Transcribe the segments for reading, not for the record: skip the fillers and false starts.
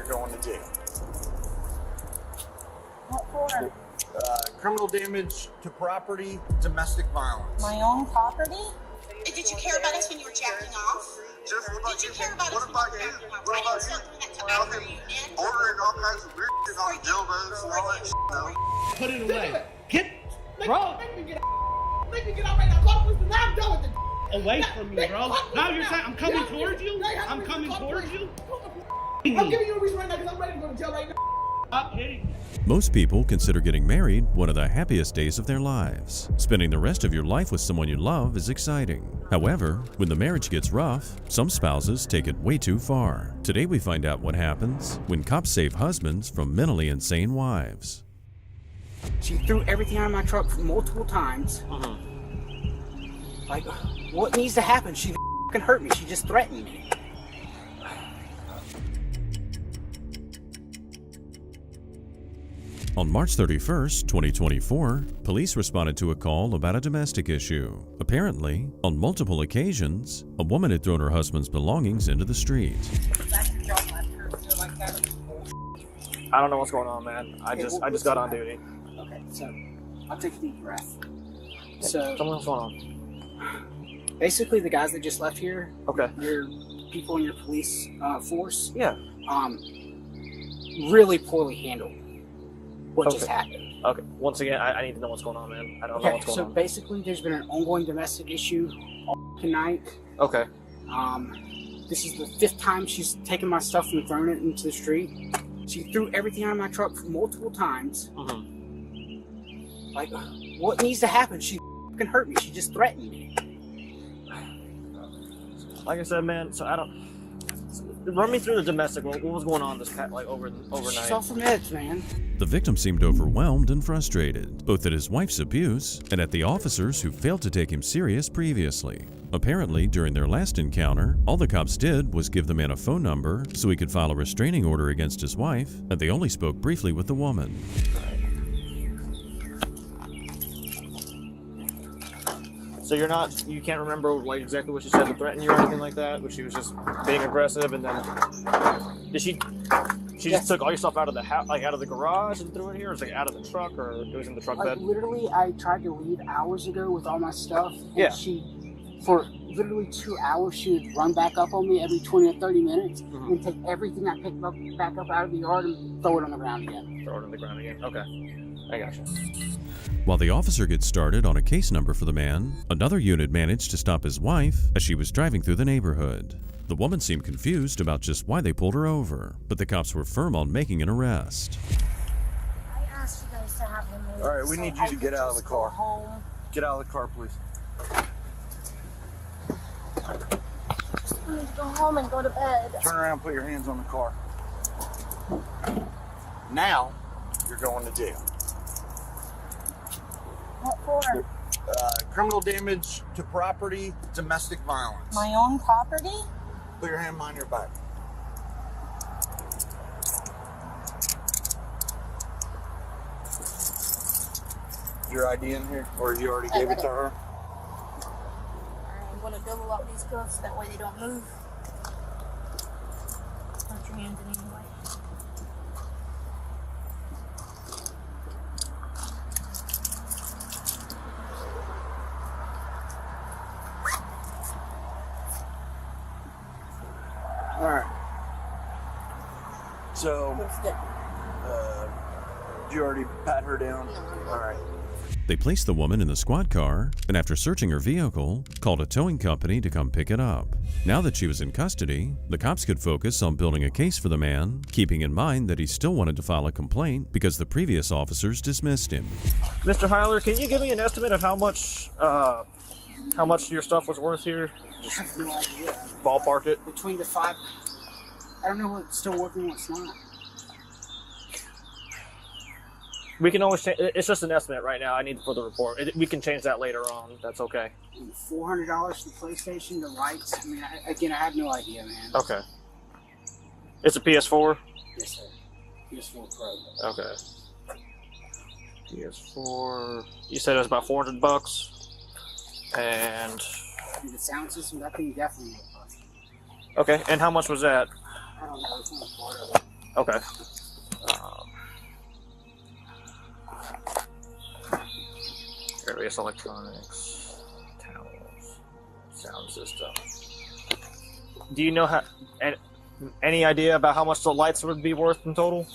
going to jail. What for? Criminal damage to property, domestic violence. My own property? Did you care about us when you were jacking off? Did you care about us when you were jacking off? I didn't start doing that till after you did. Ordering all kinds of weird shit on dildos and all that shit now. Put it away. Get, bro. Make me get out right now. Call the police. Now I'm done with it. Away from me, bro. Now you're saying I'm coming towards you? I'm coming towards you? I'm giving you a reason right now because I'm ready to go to jail right now. Stop hitting. Most people consider getting married one of the happiest days of their lives. Spending the rest of your life with someone you love is exciting. However, when the marriage gets rough, some spouses take it way too far. Today we find out what happens when cops save husbands from mentally insane wives. She threw everything out of my truck multiple times. Like, what needs to happen? She f***ing hurt me. She just threatened me. On March 31st, 2024, police responded to a call about a domestic issue. Apparently, on multiple occasions, a woman had thrown her husband's belongings into the street. I don't know what's going on, man. I just got on duty. Okay, so I'll take a deep breath. So, Tell me what's going on. basically, the guys that just left here, Okay. your people in your police force, Yeah. really poorly handled what just Okay. happened. Okay. Once again, I need to know what's going on, man. I don't know Okay, what's going so on. basically, there's been an ongoing domestic issue all night. Okay. This is the 5th time she's taken my stuff and thrown it into the street. She threw everything out of my truck multiple times. Like, what needs to happen? She f***ing hurt me. She just threatened me. Like I said, man. So I don't. Run me through the domestic. What was going on this overnight? She's off her meds, man. The victim seemed overwhelmed and frustrated, both at his wife's abuse and at the officers who failed to take him serious previously. Apparently, during their last encounter, all the cops did was give the man a phone number so he could file a restraining order against his wife, and they only spoke briefly with the woman. So you can't remember like exactly what she said to threaten you or anything like that, but she was just being aggressive, and then she just took all your stuff out of the house, like out of the garage and threw it here, or was it like out of the truck, or it was in the truck Like, bed? literally, I tried to leave hours ago with all my stuff. And Yeah. she, for literally 2 hours, she would run back up on me every 20 or 30 minutes and take everything I picked up back up out of the yard and throw it on the ground again. Throw it on the ground again. Okay, I gotcha. While the officer gets started on a case number for the man, another unit managed to stop his wife as she was driving through the neighborhood. The woman seemed confused about just why they pulled her over, but the cops were firm on making an arrest. I asked you guys to have him moved. All right, we so need you I to could get out of just the go car. home. Get out of the car, please. Just need to go home and go to bed. Turn around and put your hands on the car. Now, you're going to jail. What for? Criminal damage to property, domestic violence. My own property? Put your hand behind your back. Your ID in here? Or you already gave it to her? I'm gonna double up these cuffs, that way they don't move. Put your hands in anyway. Alright. So, Looks good. did you already pat her down? Alright. They placed the woman in the squad car, and after searching her vehicle, called a towing company to come pick it up. Now that she was in custody, the cops could focus on building a case for the man, keeping in mind that he still wanted to file a complaint because the previous officers dismissed him. Mr. Heiler, can you give me an estimate of how much your stuff was worth here? I have no idea. Ballpark it. Between the 5, I don't know what's still working and what's not. We can always change. It's just an estimate right now. I need for the report. We can change that later on. That's okay. $400 for the PlayStation, the lights. I mean, I have no idea, man. Okay. It's a PS4? Yes, sir. PS4 Pro. Okay. PS4. You said it was about $400. And And the sound system, that thing definitely will cost. okay. And how much was that? I don't know. It's not part of it. Okay. Various electronics, towels, sound system. Do you know how? Any idea about how much the lights would be worth in total?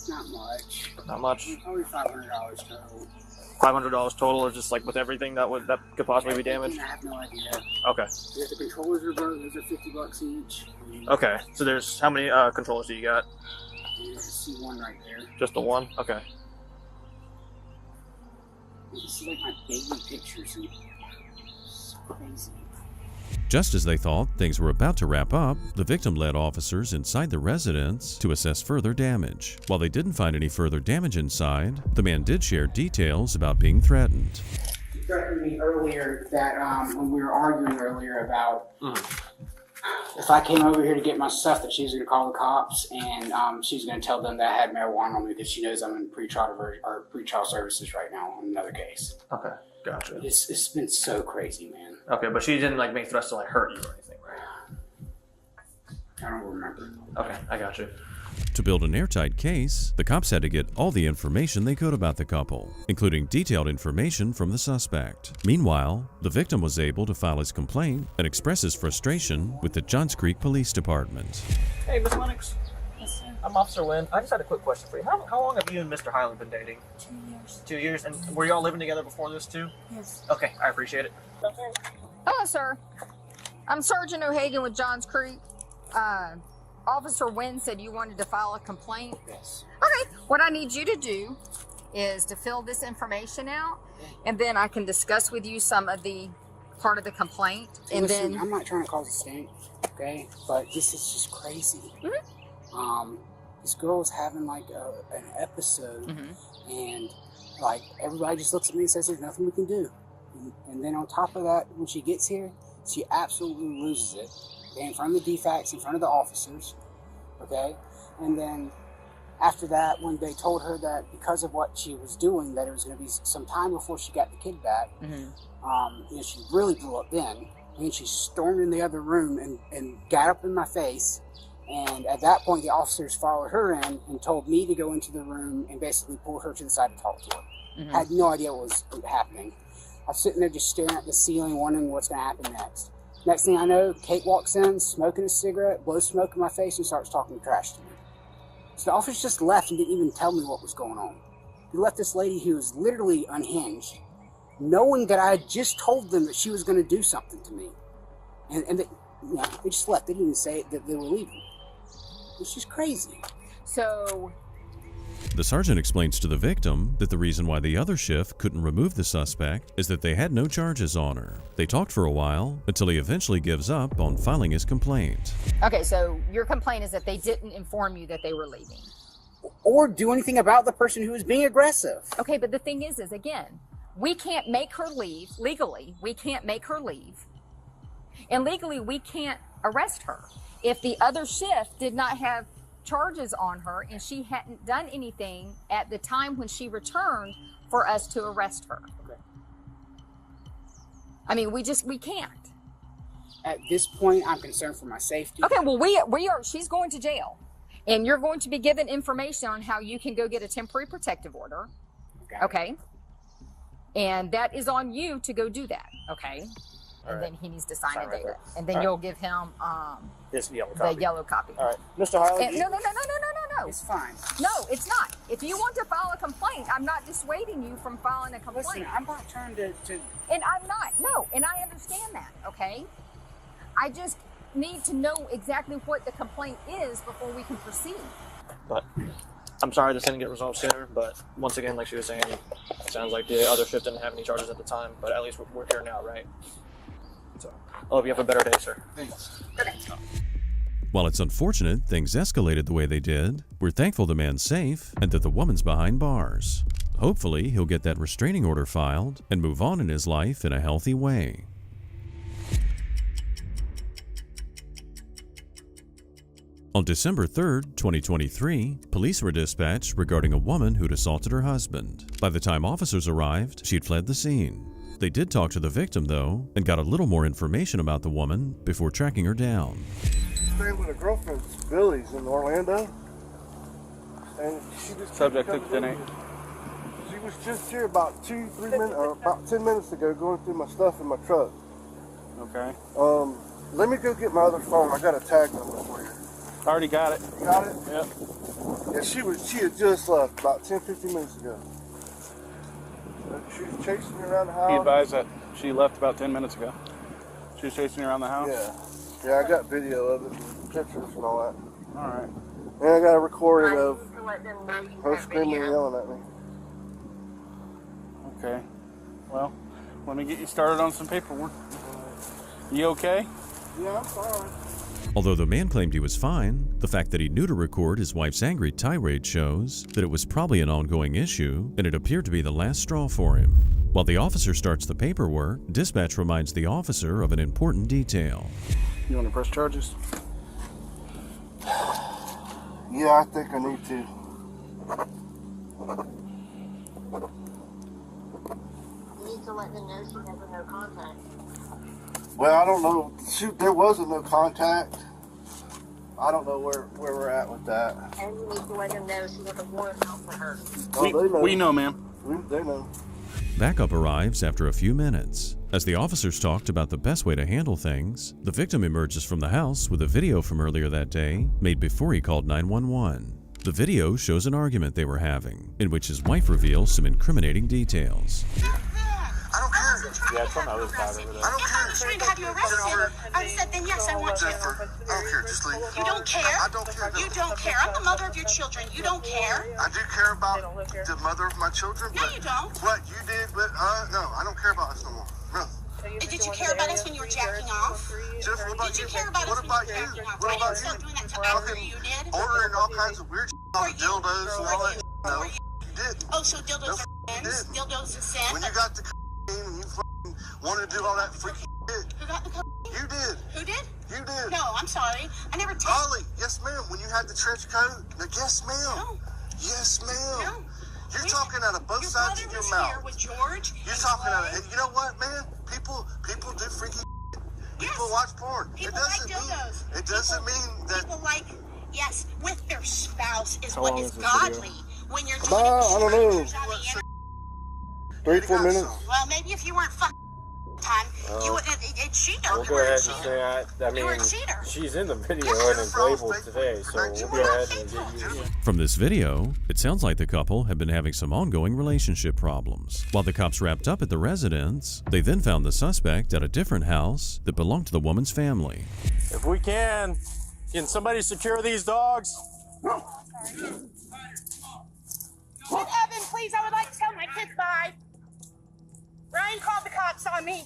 Not much. Not much. Probably $500 total. $500 total, or just like with everything that could possibly be damaged? I have no idea. Okay. If the controllers are broke, those are $50 each. Okay. So there's how many controllers do you got? You see one right there. Just the one? Okay. This is like my baby pictures. It's crazy. Just as they thought things were about to wrap up, the victim led officers inside the residence to assess further damage. While they didn't find any further damage inside, the man did share details about being threatened. He threatened me earlier that when we were arguing earlier about if I came over here to get my stuff, that she was going to call the cops and she was going to tell them that I had marijuana on me because she knows I'm in pretrial services right now on another case. Okay. Gotcha. It's been so crazy, man. Okay, but she didn't like make threats to like hurt you or anything, right? I don't remember. Okay, I got you. To build an airtight case, the cops had to get all the information they could about the couple, including detailed information from the suspect. Meanwhile, the victim was able to file his complaint and express his frustration with the Johns Creek Police Department. Hey, Miss Lennox. Yes, sir. I'm Officer Lynn. I just had a quick question for you. How long have you and Mr. Highland been dating? 2 years. 2 years? And were y'all living together before this too? Yes. Okay, I appreciate it. Hello, sir. I'm Sergeant O'Hagan with Johns Creek. Officer Wynn said you wanted to file a complaint. Yes. Okay, what I need you to do is to fill this information out, and then I can discuss with you some of the part of the complaint. And Listen, then I'm not trying to cause a stink, okay? But this is just crazy. This girl's having like an episode, and like everybody just looks at me and says there's nothing we can do. And then on top of that, when she gets here, she absolutely loses it. Okay, in front of the DFACs, in front of the officers, okay? And then after that, when they told her that because of what she was doing, that it was going to be some time before she got the kid back, she really blew up then. And she stormed in the other room and got up in my face. And at that point, the officers followed her in and told me to go into the room and basically pull her to the side to talk to her. Had no idea what was happening. I was sitting there just staring at the ceiling, wondering what's going to happen next. Next thing I know, Kate walks in, smoking a cigarette, blows smoke in my face, and starts talking trash to me. So the officers just left and didn't even tell me what was going on. They left this lady who was literally unhinged, knowing that I had just told them that she was going to do something to me. And they just left. They didn't even say that they were leaving. It's just crazy. so The sergeant explains to the victim that the reason why the other shift couldn't remove the suspect is that they had no charges on her. They talked for a while until he eventually gives up on filing his complaint. okay, so your complaint is that they didn't inform you that they were leaving. Or do anything about the person who was being aggressive. Okay, but the thing is again, we can't make her leave legally. We can't make her leave, and legally we can't arrest her. If the other shift did not have charges on her and she hadn't done anything at the time when she returned for us to arrest her. Okay. I mean, we can't. At this point, I'm concerned for my safety. Okay, well, we are, she's going to jail, and you're going to be given information on how you can go get a temporary protective order. Okay. And that is on you to go do that. Okay. And then he needs to sign a data. And then you'll give him This yellow the copy. yellow copy. All right, Mr. Highland. No. It's fine. No, it's not. If you want to file a complaint, I'm not dissuading you from filing a complaint. Listen, I'm not trying to... And I'm not. No, and I understand that, okay? I just need to know exactly what the complaint is before we can proceed. But I'm sorry this didn't get resolved sooner, but once again, like she was saying, it sounds like the other shift didn't have any charges at the time, but at least we're here now, right? So I hope you have a better day, sir. Thanks. While it's unfortunate things escalated the way they did, we're thankful the man's safe and that the woman's behind bars. Hopefully, he'll get that restraining order filed and move on in his life in a healthy way. On December 3rd, 2023, police were dispatched regarding a woman who'd assaulted her husband. By the time officers arrived, she'd fled the scene. They did talk to the victim, though, and got a little more information about the woman before tracking her down. Staying with a girlfriend, Billy's in Orlando. And she just Subject took the night. She was just here about 2-3 minutes, or about 10 minutes ago, going through my stuff in my truck. Okay. Let me go get my other phone. I got a tag number for you. I already got it. You got it? Yep. Yeah, she had just left about 10-15 minutes ago. She was chasing me around the house. He advised that she left about 10 minutes ago. She was chasing you around the house? Yeah. Yeah, I got video of it, and pictures and all that. All right. And I got a recording of her screaming and yelling at me. Okay. Well, let me get you started on some paperwork. You okay? Yeah, I'm fine. Although the man claimed he was fine, the fact that he knew to record his wife's angry tirade shows that it was probably an ongoing issue, and it appeared to be the last straw for him. While the officer starts the paperwork, dispatch reminds the officer of an important detail. You want to press charges? Yeah, I think I need to. You need to let them know she has no contact. Well, I don't know. Shoot, there wasn't no contact. I don't know where we're at with that. And you need to let them know she has a warrant out for her. Oh, they know. We know, ma'am. They know. Backup arrives after a few minutes. As the officers talked about the best way to handle things, the victim emerges from the house with a video from earlier that day made before he called 911. The video shows an argument they were having, in which his wife reveals some incriminating details. I don't care. Yeah, it's on the other side over there. I don't If I was trying to have you arrested, I said, then yes, I want you. Jennifer, I don't care. Just leave. You don't care? I don't care. You don't care. I'm the mother of your children. You don't care? I do care about the mother of my children. No, but you don't. What you did, but no, I don't care about us no more. No. Did you care about us when you were jacking off? Jennifer, what about Did you you? care about us What when about you you? were jacking off? What Why about didn't you stop you? doing that till after you did? Ordering all kinds of weird on dildos and all that. No, you didn't. Oh, so dildos are sins? Dildos are sin? When you got the and you fucking wanted to do all that freaky shit. Who got the You did. Who did? You did. No, I'm sorry. I never did. Holly, yes ma'am. When you had the trench coat, no, yes ma'am. No. Yes ma'am. No. You're talking out of both sides of your mouth. Here with George. You're talking out of, and you know what, man? People do freaky shit. People watch porn. People It doesn't like dildos. mean. It doesn't mean that. People like, yes, with their spouse is How what long is is this godly. video? When you're doing About, I don't know, on the internet. 3-4 minutes. Well, maybe if you weren't fucking time, you would. She know We'll you go were a ahead and cheater. say I You were mean, a cheater. she's in the video and it's labeled today, so we'll go ahead and get you. From this video, it sounds like the couple have been having some ongoing relationship problems. While the cops wrapped up at the residence, they then found the suspect at a different house that belonged to the woman's family. If we can somebody secure these dogs? Evan, please, I would like to tell my kids bye. Ryan called the cops on me.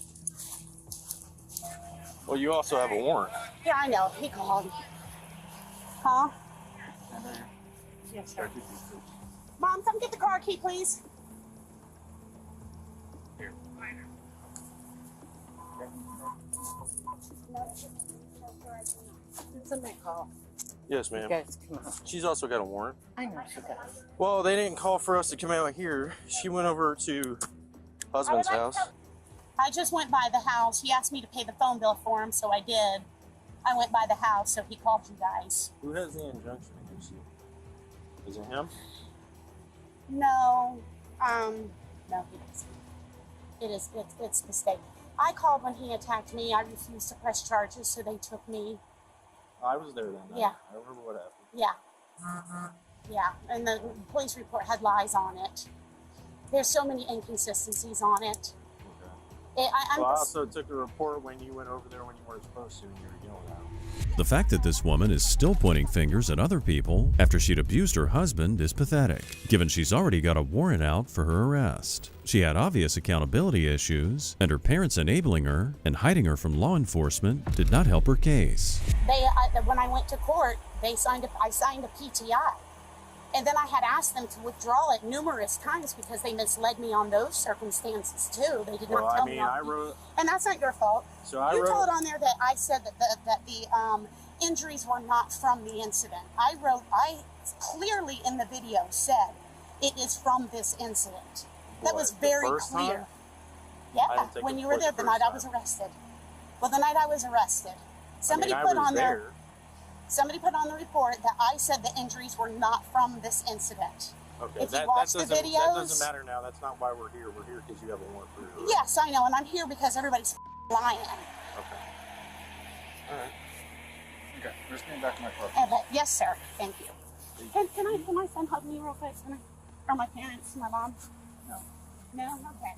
Well, you also have a warrant. Yeah, I know. He called. Huh? Yes, sir. Mom, come get the car key, please. Somebody call. Yes, ma'am. Guys, come on. She's also got a warrant. I know she does. Well, they didn't call for us to come out here. She went over to husband's house. I just went by the house. He asked me to pay the phone bill for him, so I did. I went by the house, so he called you guys. Who has the injunction against you? Is it him? No, no, he doesn't. It's a mistake. I called when he attacked me. I refused to press charges, so they took me. I was there then. Yeah. I remember what happened. Yeah. Yeah, and the police report had lies on it. There's so many inconsistencies on it. I also took a report when you went over there when you weren't supposed to and you were yelling at him. The fact that this woman is still pointing fingers at other people after she'd abused her husband is pathetic, given she's already got a warrant out for her arrest. She had obvious accountability issues, and her parents enabling her and hiding her from law enforcement did not help her case. When I went to court, I signed a PTI. And then I had asked them to withdraw it numerous times because they misled me on those circumstances too. They did not tell me. And that's not your fault. So you told on there that I said that the injuries were not from the incident. I clearly in the video said it is from this incident. That was very clear. Yeah, when you were there the night I was arrested. Well, the night I was arrested, somebody put on there. Somebody put on the report that I said the injuries were not from this incident. Okay, If you watch the that videos, doesn't matter now. That's not why we're here. We're here because you have a warrant for your arrest. yes, I know, and I'm here because everybody's lying. Okay. All right. Okay, just getting back to my car. Yes, sir. Thank you. Can my son hug me real quick? Or my parents, my mom? No. No? Okay.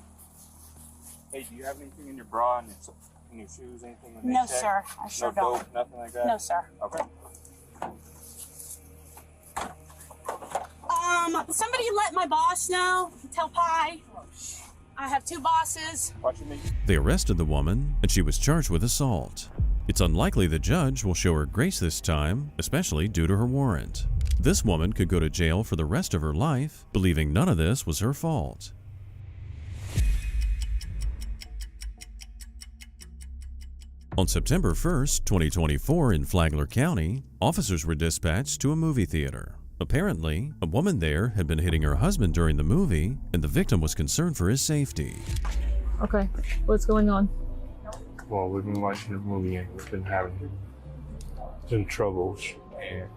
Hey, do you have anything in your bra and in your shoes, anything? When they No, check? sir. I sure no don't. dope, nothing like that? No, sir. Okay. Somebody let my boss know. Tell Pi. I have 2 bosses. Watching me. They arrested the woman, and she was charged with assault. It's unlikely the judge will show her grace this time, especially due to her warrant. This woman could go to jail for the rest of her life, believing none of this was her fault. On September 1st, 2024 in Flagler County, officers were dispatched to a movie theater. Apparently, a woman there had been hitting her husband during the movie, and the victim was concerned for his safety. Okay, what's going on? Well, we've been watching the movie and we've been having some troubles, and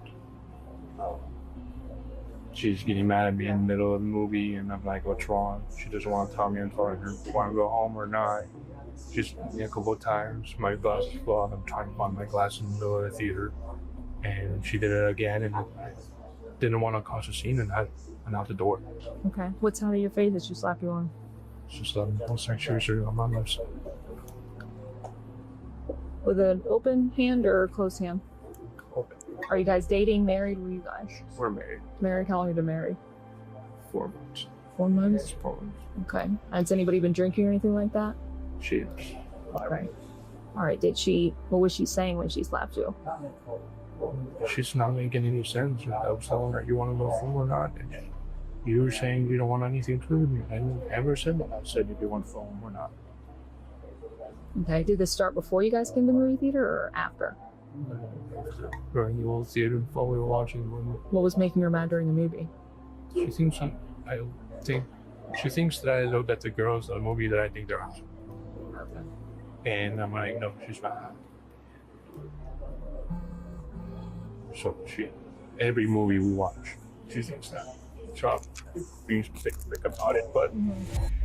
she's getting mad at me in the middle of the movie, and I'm like, what's wrong? She doesn't want to tell me. I'm telling her, want to go home or not? Just a couple of times. My glasses fell off. I'm trying to find my glasses in the middle of the theater, and she did it again, and didn't want to cause a scene, and I went out the door. Okay, what side of your face did she slap you on? Just both sections on my left side. With an open hand or a closed hand? Open. Are you guys dating, married? Were you guys? We're married. Married? How long have you been married? 4 months. 4 months? 4 months. Okay. Has anybody been drinking or anything like that? She is. Okay. All right. What was she saying when she slapped you? She's not making any sense. I was telling her, you want to go home or not? And you were saying you don't want anything to do with me. I never said that. I said if you want to go home or not. Okay. Did this start before you guys came to the movie theater or after? During the old theater while we were watching the movie. What was making her mad during the movie? She thinks she thinks that I looked at the girls in the movie that I think they're hot. And I'm like, no, she's not hot. So every movie we watch, she thinks that. So I'm being specific about it, but...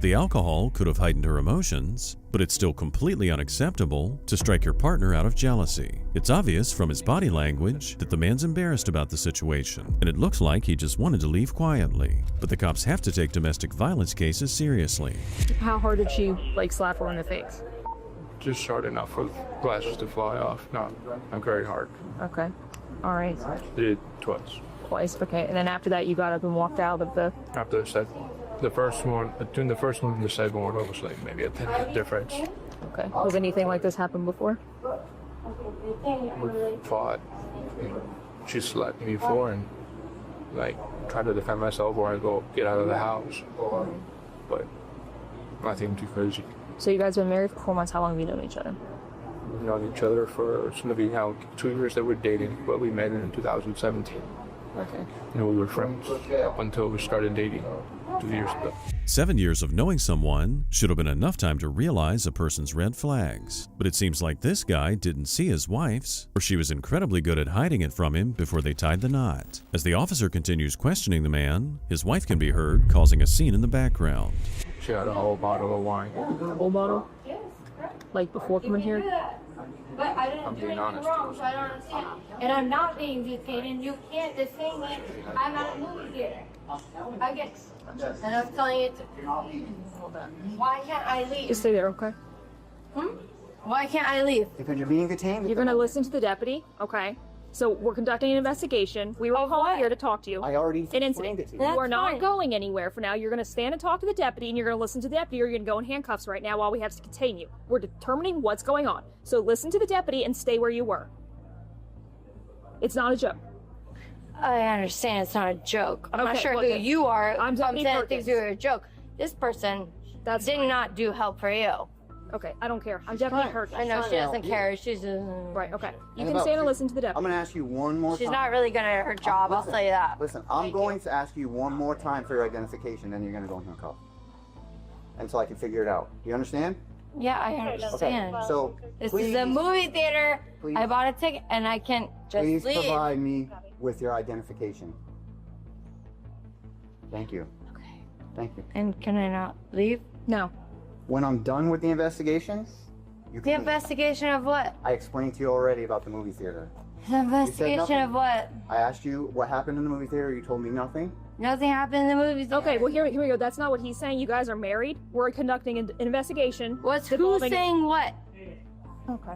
The alcohol could have heightened her emotions, but it's still completely unacceptable to strike your partner out of jealousy. It's obvious from his body language that the man's embarrassed about the situation, and it looks like he just wanted to leave quietly. But the cops have to take domestic violence cases seriously. How hard did she, slap her in the face? Just short enough for glasses to fly off. Not very hard. Okay. All right. Did it twice. Twice, okay. And then after that, you got up and walked out of the... After the first one, between the first one and the second one, it was like maybe a 10-minute difference. Okay. Was anything like this happened before? We fought. She slapped me before and tried to defend myself or I go get out of the house. But nothing too crazy. So you guys have been married for 4 months. How long have you known each other? We've known each other for, it's going to be now 2 years that we're dating, but we met in 2017. Okay. And we were friends up until we started dating 2 years ago. 7 years of knowing someone should have been enough time to realize a person's red flags. But it seems like this guy didn't see his wife's, or she was incredibly good at hiding it from him before they tied the knot. As the officer continues questioning the man, his wife can be heard causing a scene in the background. She had a whole bottle of wine. A whole bottle? Like before coming here? But I didn't do anything wrong, so I don't understand. And I'm not being detained, you can't detain me. I'm at a movie theater. I get, and I'm telling you, why can't I leave? Just stay there, okay? Why can't I leave? Because you're being detained. You're gonna listen to the deputy, okay? So we're conducting an investigation. We were called here to talk to you. I already an incident. it to You are not going anywhere for now. You're going to stand and talk to the deputy, and you're going to listen to the deputy, or you're going to go in handcuffs right now while we have to detain you. We're determining what's going on. So listen to the deputy and stay where you were. It's not a joke. I understand it's not a joke. I'm not Okay, sure well, who then, you are. I'm saying things are a joke. This person did not do help for you. Okay, I don't care. I'm definitely hurt. I know she doesn't care. She's just... Right, okay. You can stand and listen to the deputy. I'm going to ask you one more time. She's not really good at her job, I'll tell you that. Listen, I'm going to ask you one more time for your identification, then you're going to go in handcuffs. Until I can figure it out. Do you understand? Yeah, I understand. Okay, so this please, is a movie theater. please- I bought a ticket and I can't just please leave. provide me with your identification. Thank you. Okay. Thank you. And can I not leave? No. When I'm done with the investigation, you The can. investigation of what? I explained to you already about the movie theater. The investigation nothing. of what? I asked you what happened in the movie theater. You told me nothing. Nothing happened in the movies. Okay, well here we go. That's not what he's saying. You guys are married. We're conducting an investigation. Who's saying what? Okay.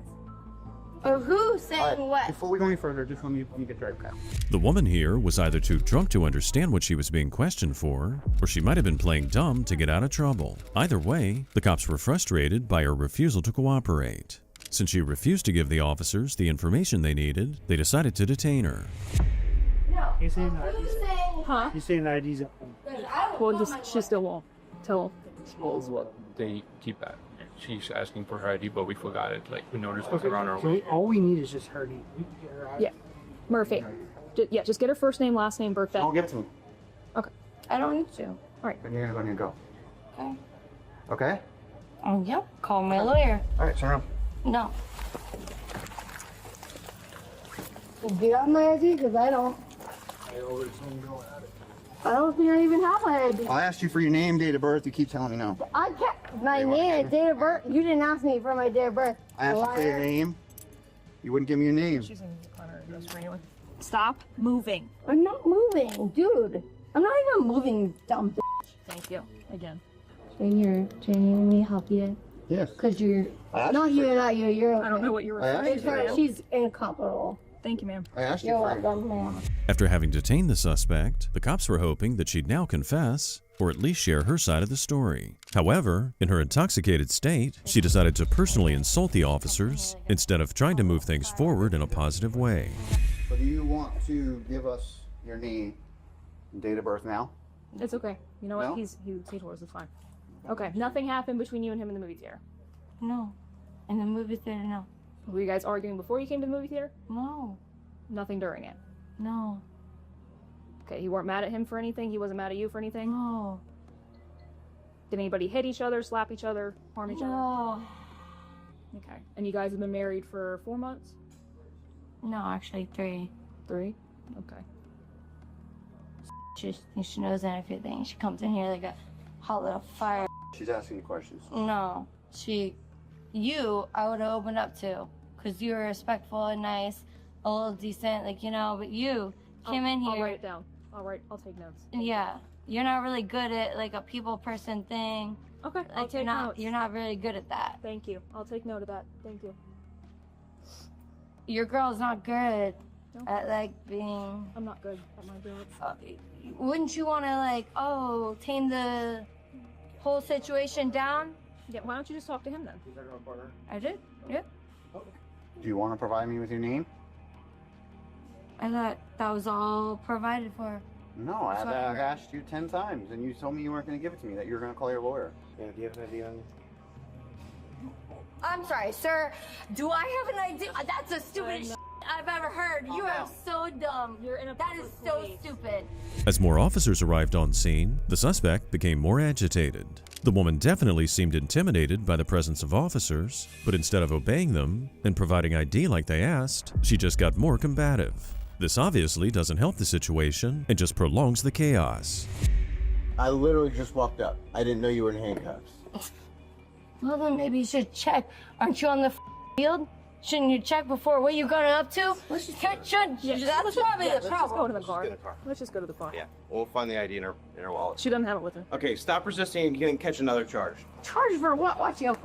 Or who's saying what? Before we go any further, just let me get right back. The woman here was either too drunk to understand what she was being questioned for, or she might have been playing dumb to get out of trouble. Either way, the cops were frustrated by her refusal to cooperate. Since she refused to give the officers the information they needed, they decided to detain her. He's saying IDs. Huh? He's saying IDs. Well, she still won't tell. They keep that. She's asking for her ID, but we forgot it. Like, we noticed it Okay, around her. so all we need is just her name. We can get her ID. Yeah. Murphy. Just get her first name, last name, birthday. Don't give it to me. Okay. I don't need to. All right. Then you're gonna go. Okay. Okay. Oh, yep. Call my lawyer. All right, turn around. No. Do you have my ID? Because I don't. I don't think I even have my ID. I asked you for your name, date of birth. You keep telling me no. I kept my name, date of birth. You didn't ask me for my date of birth. I asked you for your name. You wouldn't give me your name. She's in the corner. Anyway. Stop moving. I'm not moving, dude. I'm not even moving, dumb bitch. Thank you. Again. Junior, let me help you. Yes. Because you're not you. You're. I don't know what you're I referring asked you for to. She's incompetent. Thank you, ma'am. I asked you You're for it. welcome, ma'am. After having detained the suspect, the cops were hoping that she'd now confess, or at least share her side of the story. However, in her intoxicated state, she decided to personally insult the officers instead of trying to move things forward in a positive way. So do you want to give us your name and date of birth now? It's okay. You know what? No? He told us it's fine. Okay. Nothing happened between you and him in the movie theater. No. In the movie theater, no. Were you guys arguing before you came to the movie theater? No. Nothing during it. No. Okay. You weren't mad at him for anything. He wasn't mad at you for anything. No. Did anybody hit each other, slap each other, harm each other? No. Okay. And you guys have been married for 4 months? No, actually 3. 3? Okay. She knows everything. She comes in here like a hot little fire. She's asking you questions. No. You, I would have opened up to. Because you were respectful and nice, a little decent, like, you know, but you came in here. I'll write it down. I'll take notes. Yeah. You're not really good at, like, a people person thing. Okay, Like, I'll take notes. You're not really good at that. Thank you. I'll take note of that. Thank you. Your girl's not good at, like, being... I'm not good at my job. Wouldn't you want to, like, tame the whole situation down? Yeah, why don't you just talk to him then? I did. Yep. Do you want to provide me with your name? I thought that was all provided for. No, I've asked you 10 times, and you told me you weren't going to give it to me, that you were going to call your lawyer. Yeah, do you have an idea on I'm sorry, sir. Do I have an idea? That's the stupidest shit I've ever heard. You are so dumb. That is so stupid. As more officers arrived on scene, the suspect became more agitated. The woman definitely seemed intimidated by the presence of officers, but instead of obeying them and providing ID like they asked, she just got more combative. This obviously doesn't help the situation and just prolongs the chaos. I literally just walked up. I didn't know you were in handcuffs. Well, then maybe you should check. Aren't you on the field? Shouldn't you check before what you're going up to? That's probably the problem. Let's just go to the car. Let's just go to the car. Yeah, we'll find the ID in her wallet. She doesn't have it with her. Okay, stop resisting and you can catch another charge. Charge for what? Watch you.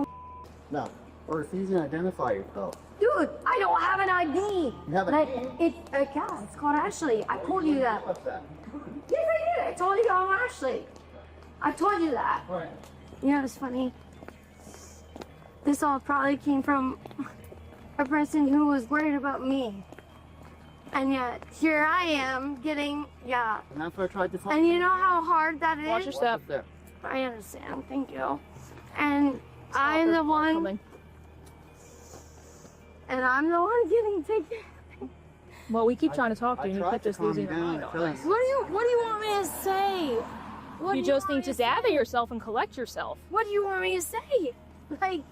No. Or if he's going to identify yourself. Dude, I don't have an ID. You have Yeah, it's called Ashley. I told you that. What's that? Yes, I did. I told you I'm Ashley. I told you that. Right. You know, it's funny. This all probably came from a person who was worried about me. And yet, here I am getting, And that's what I tried to tell And you know how hard that is? Watch your step. I understand. Thank you. And I'm the one. And I'm the one getting taken. Well, we keep trying to talk to you, and you keep just losing your mind on us. What do you want me to say? You just need to gather yourself and collect yourself. What do you want me to say? Like,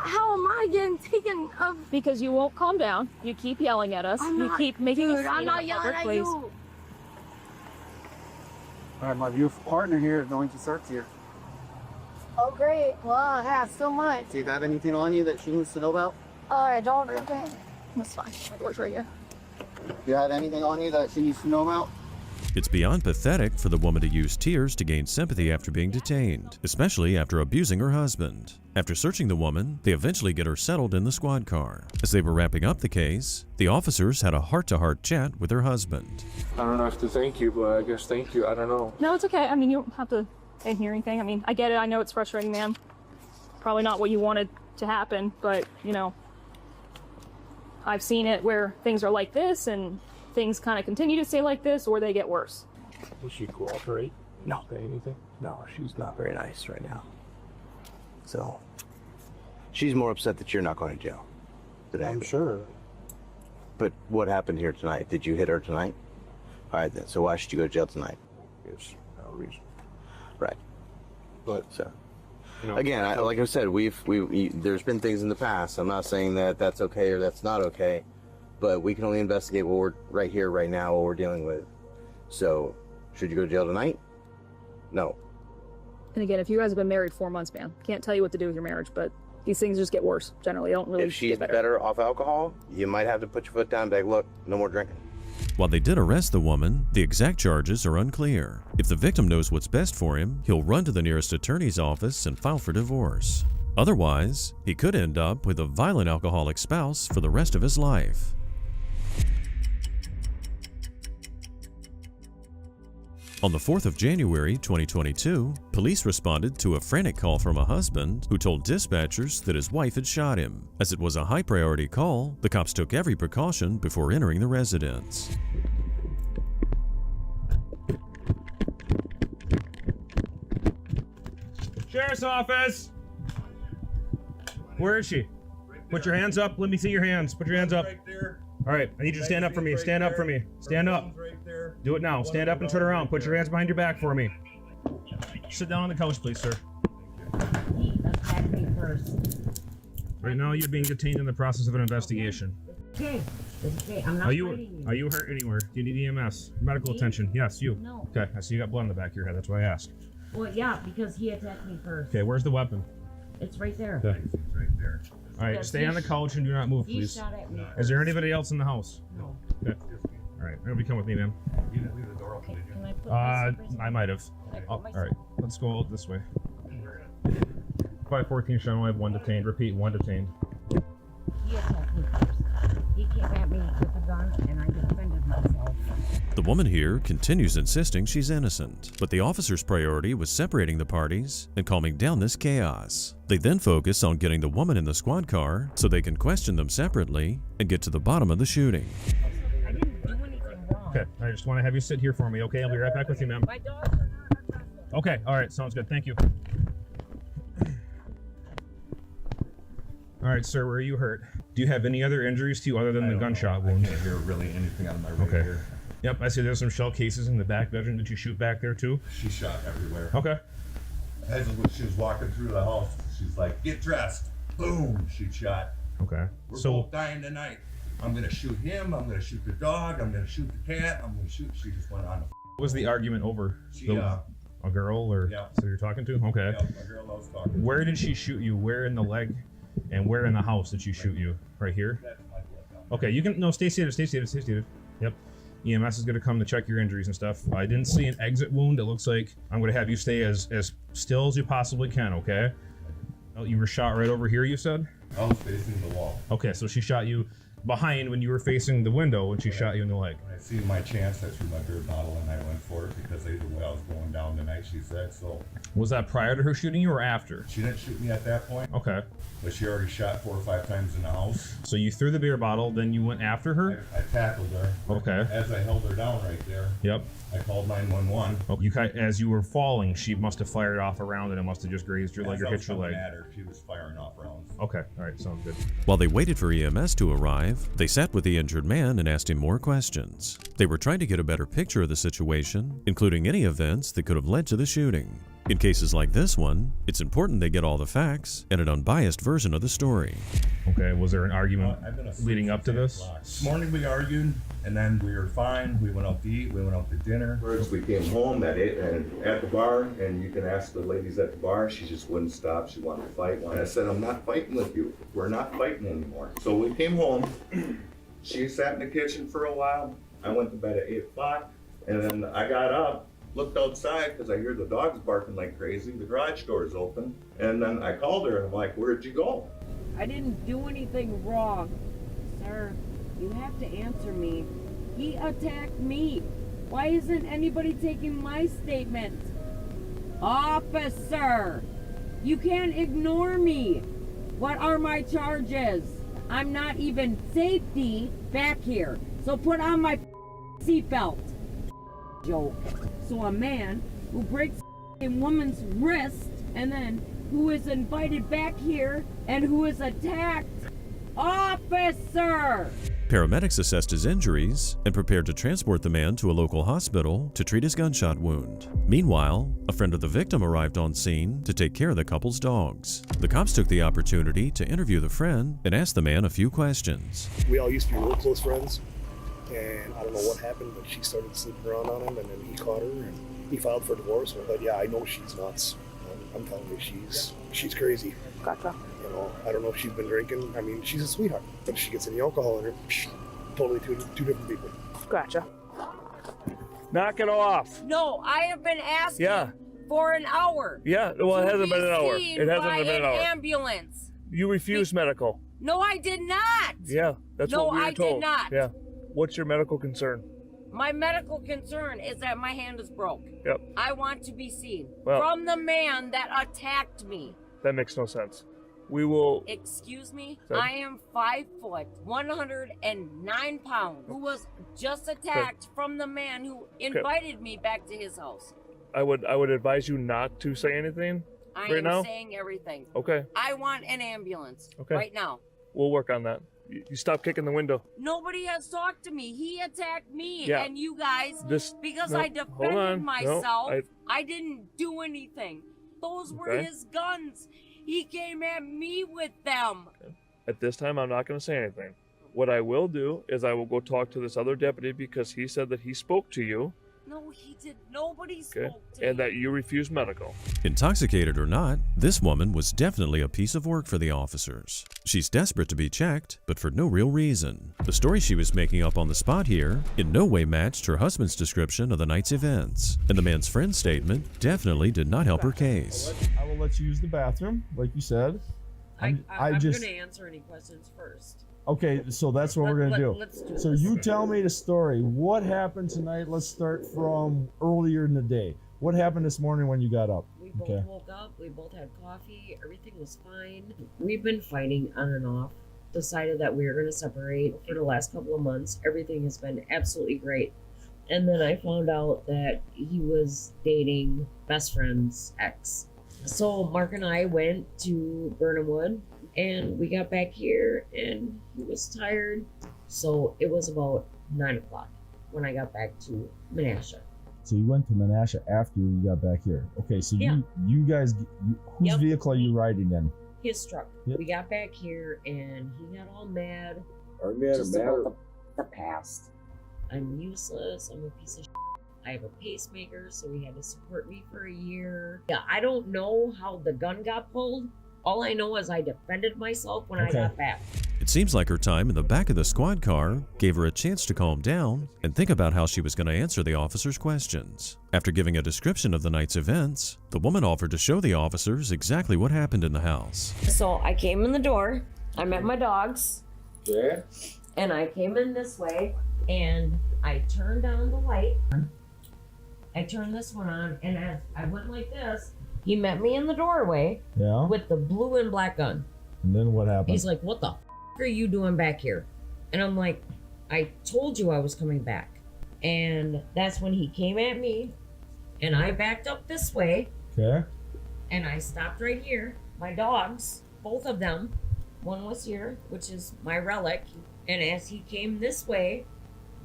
How am I getting taken of? Because you won't calm down. You keep yelling at us. You keep making us. I'm not yelling at you. All right, my beautiful partner here is going to search you. Oh, great. Well, I have so much. Do you have anything on you that she needs to know about? I don't. Okay. That's fine. My door's right here. Do you have anything on you that she needs to know about? It's beyond pathetic for the woman to use tears to gain sympathy after being detained, especially after abusing her husband. After searching the woman, they eventually get her settled in the squad car. As they were wrapping up the case, the officers had a heart-to-heart chat with her husband. I don't know if to thank you, but I guess thank you. I don't know. No, it's okay. I mean, you don't have to hear anything. I mean, I get it. I know it's frustrating, man. Probably not what you wanted to happen, but, you know, I've seen it where things are like this and things kind of continue to stay like this or they get worse. Will she cooperate? No. Say anything? No, she's not very nice right now. So, she's more upset that you're not going to jail today. I'm sure. But what happened here tonight? Did you hit her tonight? All right then. So why should you go to jail tonight? There's no reason. Right. But so, you know, again, like I said, there's been things in the past. I'm not saying that that's okay or that's not okay, but we can only investigate what we're right here, right now, what we're dealing with. So, should you go to jail tonight? No. And again, if you guys have been married 4 months, man, can't tell you what to do with your marriage, but these things just get worse. Generally, they don't really. If she's get better off alcohol, you might have to put your foot down and be like, look, no more drinking. While they did arrest the woman, the exact charges are unclear. If the victim knows what's best for him, he'll run to the nearest attorney's office and file for divorce. Otherwise, he could end up with a violent alcoholic spouse for the rest of his life. On the 4th of January 2022, police responded to a frantic call from a husband who told dispatchers that his wife had shot him. As it was a high-priority call, the cops took every precaution before entering the residence. Sheriff's office! Where is she? Put your hands up. Let me see your hands. Put your hands up. Right there. All right, I need you to stand up for me. Stand up for me. Stand up. Do it now. Stand up and turn around. Put your hands behind your back for me. Sit down on the couch, please, sir. Right now, you're being detained in the process of an investigation. Okay. Okay, I'm not Are you hurt anywhere? Do you need EMS? Medical attention? Yes, you. No. Okay, I see you got blood on the back of your head. That's why I asked. Well, yeah, because he attacked me first. Okay, where's the weapon? It's right there. Okay. It's right there. All right, stay on the couch and do not move, He please. shot at me. Is there anybody else in the house? No. Okay. All right, everybody come with me, ma'am. You didn't leave the door open, did you? Can I put my slippers I might have. Oh, all right, let's go this way. 514 Sean, I have 1 detained. Repeat, 1 detained. He attacked me first. He came at me with a gun and I defended myself. The woman here continues insisting she's innocent, but the officer's priority was separating the parties and calming down this chaos. They then focus on getting the woman in the squad car so they can question them separately and get to the bottom of the shooting. I didn't do anything wrong. Okay, I just want to have you sit here for me, okay? I'll be right back with you, ma'am. My dogs are not aggressive. Okay, all right, sounds good. Thank you. All right, sir, where are you hurt? Do you have any other injuries to you other than the gunshot wound? I can't hear really anything out of my right ear. Yep, I see there's some shell cases in the back bedroom. Did you shoot back there too? She shot everywhere. Okay. As when she was walking through the house, she's like, "Get dressed." Boom, she shot. Okay. We're both dying tonight. I'm gonna shoot him. I'm gonna shoot the dog. I'm gonna shoot the cat. I'm gonna shoot. She just went on. What was the argument over? She, a girl or yeah. so you're talking to? Okay. Yeah, a girl I was talking to. Where did she shoot you? Where in the leg? And where in the house did she shoot you? Right here? Okay, you can, no, stay seated, stay seated, stay seated. Yep. EMS is going to come to check your injuries and stuff. I didn't see an exit wound. It looks like I'm going to have you stay as still as you possibly can, okay? Oh, you were shot right over here, you said? I was facing the wall. Okay, so she shot you behind when you were facing the window when she shot you in the leg. When I seen my chance, I threw my beer bottle and I went for it because they knew I was going down tonight, she said, so. Was that prior to her shooting you or after? She didn't shoot me at that point. Okay. But she already shot 4 or 5 times in the house. So you threw the beer bottle, then you went after her? I tackled her. Okay. As I held her down right there. Yep. I called 911. Oh, as you were falling, she must have fired off a round and it must have just grazed your leg or hit your leg. She was firing off rounds. Okay, all right, sounds good. While they waited for EMS to arrive, they sat with the injured man and asked him more questions. They were trying to get a better picture of the situation, including any events that could have led to the shooting. In cases like this one, it's important they get all the facts and an unbiased version of the story. Okay, was there an argument I've been asleep leading up to since this? 8 o'clock. This morning we argued, and then we were fine. We went out to eat, we went out to dinner. First we came home at the bar, and you can ask the ladies at the bar, she just wouldn't stop. She wanted to fight. And I said, I'm not fighting with you. We're not fighting anymore. So we came home. She sat in the kitchen for a while. I went to bed at 8 o'clock, and then I got up, looked outside because I hear the dogs barking like crazy. The garage door is open, and then I called her and I'm like, where'd you go? I didn't do anything wrong. Sir, you have to answer me. He attacked me. Why isn't anybody taking my statement? Officer, you can't ignore me. What are my charges? I'm not even safety back here. So put on my seatbelt. Joke. So a man who breaks a woman's wrist and then who is invited back here and who is attacked. Officer! Paramedics assessed his injuries and prepared to transport the man to a local hospital to treat his gunshot wound. Meanwhile, a friend of the victim arrived on scene to take care of the couple's dogs. The cops took the opportunity to interview the friend and ask the man a few questions. We all used to be real close friends, and I don't know what happened, but she started sleeping around on him, and then he caught her, and he filed for divorce. But yeah, I know she's nuts. I'm telling you, she's crazy. Gotcha. You know, I don't know if she's been drinking. I mean, she's a sweetheart, but if she gets any alcohol in her, totally two different people. Gotcha. Knock it off. No, I have been asking for an hour. Yeah, well, it hasn't been an hour. Seen It hasn't by been an hour. ambulance. You refused medical. No, I did not. Yeah, that's No, what we were I told. did not. Yeah. What's your medical concern? My medical concern is that my hand is broke. Yep. I want to be seen Well- from the man that attacked me. That makes no sense. We will. Excuse me? Sorry? I am 5 foot, 109 pounds, who was just attacked from the man who invited me back to his house. I would advise you not to say anything I right am now. saying everything. Okay. I want an ambulance Okay. right now. We'll work on that. You stop kicking the window. Nobody has talked to me. He attacked me Yeah. and you guys because no, I hold defended on. No, myself. I didn't do anything. Those were Okay. his guns. He came at me with them. At this time, I'm not going to say anything. What I will do is I will go talk to this other deputy because he said that he spoke to you. No, he did. Nobody Okay. spoke to And me. that you refused medical. Intoxicated or not, this woman was definitely a piece of work for the officers. She's desperate to be checked, but for no real reason. The story she was making up on the spot here in no way matched her husband's description of the night's events, and the man's friend's statement definitely did not help her case. I will let you use the bathroom, like you said. I'm just going to answer any questions first. okay. So that's what we're gonna do. Let's do So this. you tell me the story. What happened tonight? Let's start from earlier in the day. What happened this morning when you got up? We both woke up, we both had coffee, everything was fine. We've been fighting on and off. Decided that we were going to separate for the last couple of months. Everything has been absolutely great. And then I found out that he was dating best friend's ex. So Mark and I went to Burnhamwood and we got back here and he was tired. So it was about 9 o'clock when I got back to Menasha. So you went to Menasha after you got back here. Okay. So Yeah. you guys, whose Yep. vehicle are you riding in? His truck. Yep. We got back here and he got all mad. Are you mad just or about the past. I'm useless. I'm a piece of shit. I have a pacemaker, so he had to support me for a year. Yeah, I don't know how the gun got pulled. All I know is I defended myself when I got back. It seems like her time in the back of the squad car gave her a chance to calm down and think about how she was going to answer the officers' questions. After giving a description of the night's events, the woman offered to show the officers exactly what happened in the house. So I came in the door. I met my dogs. Yeah. And I came in this way and I turned on the light. I turned this one on and as I went like this, he met me in the doorway Yeah. with the blue and black gun. And then what happened? He's like, what the are you doing back here? And I'm like, I told you I was coming back. And that's when he came at me and I backed up this way Okay. and I stopped right here. My dogs, both of them, one was here, which is my Relic. And as he came this way,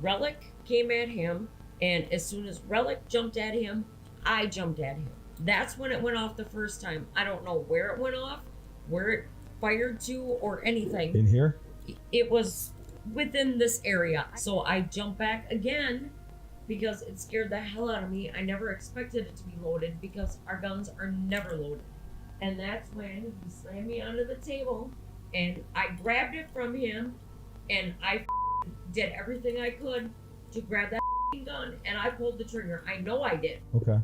Relic came at him. And as soon as Relic jumped at him, I jumped at him. That's when it went off the first time. I don't know where it went off, where it fired to, or anything. In here? It was within this area. So I jumped back again because it scared the hell out of me. I never expected it to be loaded because our guns are never loaded. And that's when he slammed me onto the table and I grabbed it from him and I did everything I could to grab that gun and I pulled the trigger. I know I did. Okay.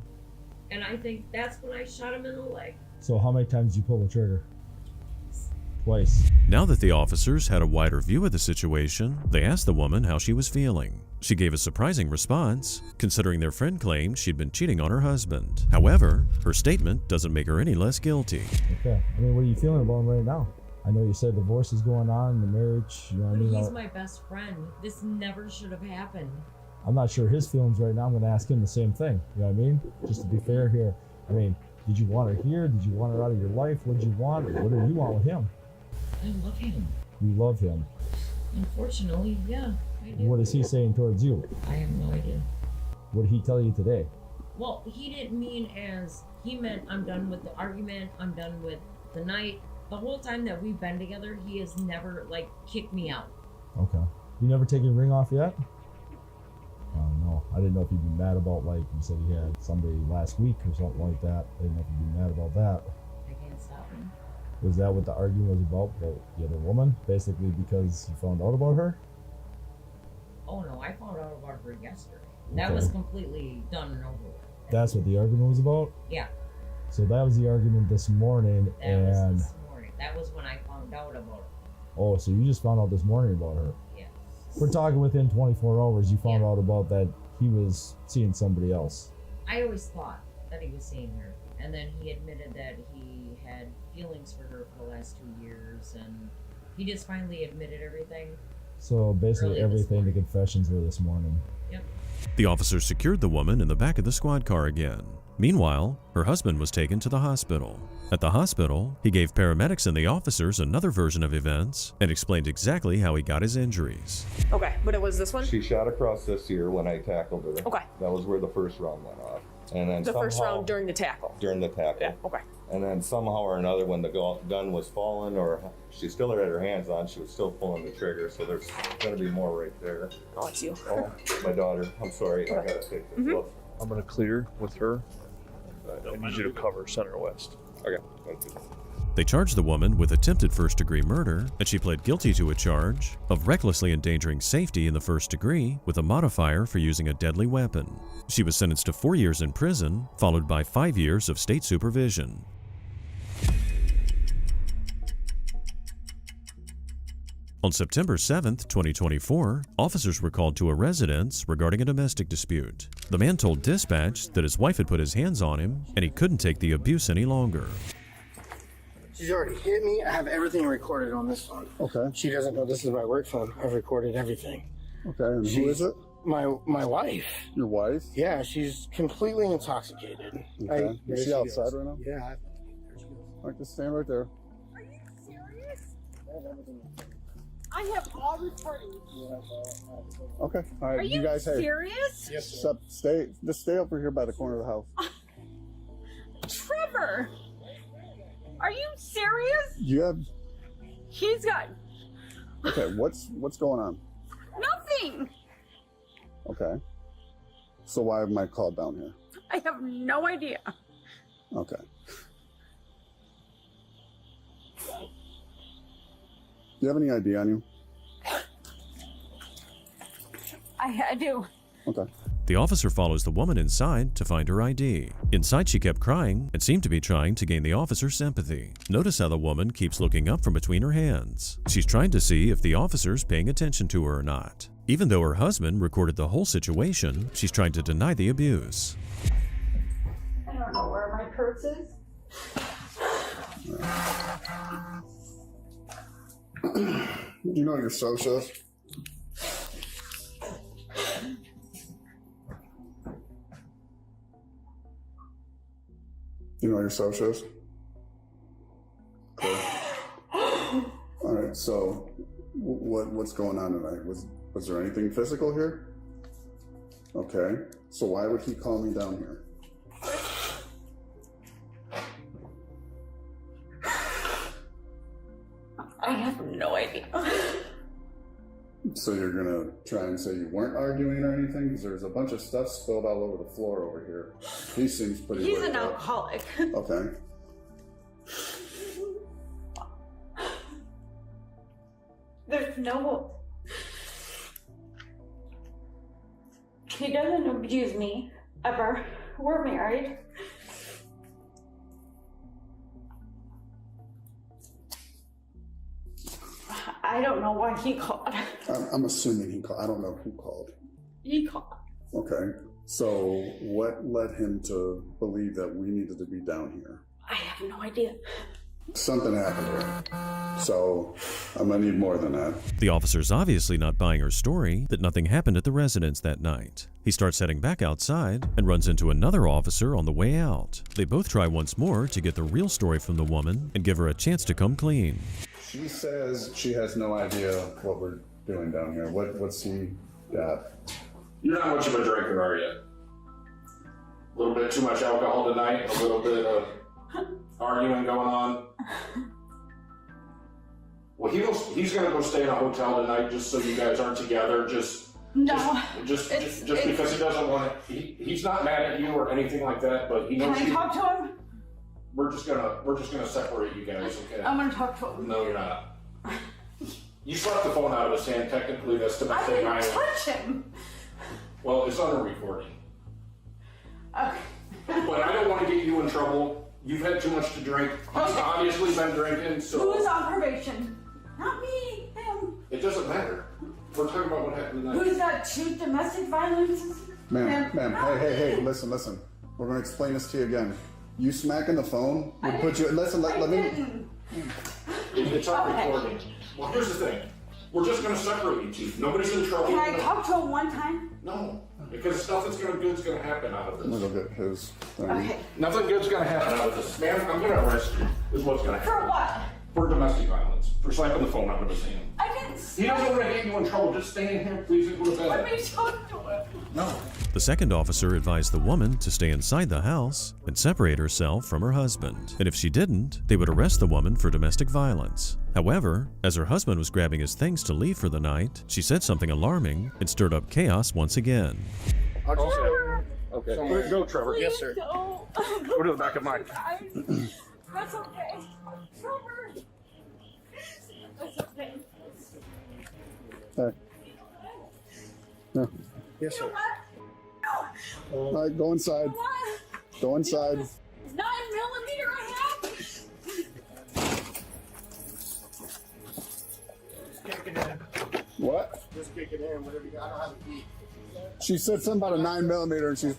And I think that's when I shot him in the leg. So how many times did you pull the trigger? Twice. Now that the officers had a wider view of the situation, they asked the woman how she was feeling. She gave a surprising response, considering their friend claimed she'd been cheating on her husband. However, her statement doesn't make her any less guilty. Okay. I mean, what are you feeling about him right now? I know you said divorce is going on, the marriage, you know what I mean? He's my best friend. This never should have happened. I'm not sure his feelings right now. I'm going to ask him the same thing. You know what I mean? Just to be fair here. I mean, did you want her here? Did you want her out of your life? What did you want? What did you want with him? I love him. You love him. Unfortunately, yeah, I do. What is he saying towards you? I have no idea. What did he tell you today? Well, he didn't mean as he meant I'm done with the argument, I'm done with the night. The whole time that we've been together, he has never like kicked me out. Okay. You never taken your ring off yet? I don't know. I didn't know if you'd be mad about, like, you said he had somebody last week or something like that. I didn't know if you'd be mad about that. I can't stop him. Was that what the argument was about the other woman? Basically because you found out about her? Oh no, I found out about her yesterday. That was completely done and over with. That's what the argument was about? Yeah. So that was the argument this morning, That was this morning. That was when I found out about it. Oh, so you just found out this morning about her? Yeah. We're talking within 24 hours, you found out about that he was seeing somebody else. I always thought that he was seeing her. And then he admitted that he had feelings for her for the last 2 years, and he just finally admitted everything. So basically everything, the confessions were this morning. Yep. The officers secured the woman in the back of the squad car again. Meanwhile, her husband was taken to the hospital. At the hospital, he gave paramedics and the officers another version of events and explained exactly how he got his injuries. Okay, but it was this one? She shot across this ear when I tackled her. Okay. That was where the first round went off. And then The first round during the tackle? During the tackle. Yeah, okay. And then somehow or another, when the gun was falling, or she still had her hands on, she was still pulling the trigger, so there's going to be more right there. Oh, it's you. Oh, my daughter. I'm sorry. I got to take this off. I'm going to clear with her. I need you to cover center west. Okay. Thank you. They charged the woman with attempted first-degree murder, and she pled guilty to a charge of recklessly endangering safety in the first degree with a modifier for using a deadly weapon. She was sentenced to 4 years in prison, followed by 5 years of state supervision. On September 7th, 2024, officers were called to a residence regarding a domestic dispute. The man told dispatch that his wife had put his hands on him and he couldn't take the abuse any longer. She's already hit me. I have everything recorded on this phone. Okay. She doesn't know this is my work phone. I've recorded everything. Okay, and who is it? My wife. Your wife? Yeah, she's completely intoxicated. Okay. Is she outside right now? Yeah. All right, just stand right there. I have all recordings. Okay. All right. Are you guys, hey. serious? Yes. Just stay over here by the corner of the house. Trevor, are you serious? You have. He's got Okay. What's going on? nothing. Okay. So why am I called down here? I have no idea. Okay. Do you have any ID on you? I do. Okay. The officer follows the woman inside to find her ID. Inside, she kept crying and seemed to be trying to gain the officer's sympathy. Notice how the woman keeps looking up from between her hands. She's trying to see if the officer's paying attention to her or not. Even though her husband recorded the whole situation, she's trying to deny the abuse. I don't know where my purse is. You know your socials? You know your socials? Cool. All right. So, what's going on tonight? Was there anything physical here? Okay. So why would he call me down here? So you're gonna try and say you weren't arguing or anything? Because there's a bunch of stuff spilled all over the floor over here. He seems pretty He's worried an out. alcoholic. Okay. There's no. He doesn't abuse me ever. We're married. I don't know why he called. I'm assuming he called. I don't know who called. He called. Okay. So what led him to believe that we needed to be down here? I have no idea. Something happened here. So I'm gonna need more than that. The officer's obviously not buying her story that nothing happened at the residence that night. He starts heading back outside and runs into another officer on the way out. They both try once more to get the real story from the woman and give her a chance to come clean. She says she has no idea what we're doing down here. What's he got? You're not much of a drinker, are you? A little bit too much alcohol tonight, a little bit of arguing going on. Well, he's gonna go stay in a hotel tonight just so you guys aren't together. Just because he doesn't want it. He's not mad at you or anything like that, but he knows. Can I talk to him? We're just gonna separate you guys, okay? I'm gonna talk to him. No, you're not. You slapped the phone out of his hand. Technically, that's I domestic didn't violence. touch him. Well, it's under recording. Okay. But I don't want to get you in trouble. You've had too much to drink. He's obviously been drinking, so Who's on probation? Not me. Him. it doesn't matter. We're talking about what happened tonight. Who's got 2 domestic violences? Ma'am, hey, listen. We're gonna explain this to you again. You smacking the phone would put you. Listen, let me. It's on recording. Well, here's the thing. We're just going to separate you two. Nobody's in trouble. Can I talk to him one time? No, because nothing's good's going to happen out of this. I'm gonna go get his thing. Okay. Nothing good's going to happen out of this. Ma'am, I'm going to arrest you, is what's going to happen. For what? For domestic violence. For slapping the phone out of his hand. I didn't He doesn't want to get you in trouble. Just stay in here, please, and go to bed. Let me talk to him. No. The second officer advised the woman to stay inside the house and separate herself from her husband. And if she didn't, they would arrest the woman for domestic violence. However, as her husband was grabbing his things to leave for the night, she said something alarming and stirred up chaos once again. Okay. Go, Trevor. Yes, sir. Go to the back of mine. That's okay. Trevor. That's okay. Hey. No. Yes, sir. All right, go inside. Go inside. 9mm I have. Kick it in. What? Just kick it in, whatever you got. I don't have a key. She said something about a 9mm, and she's.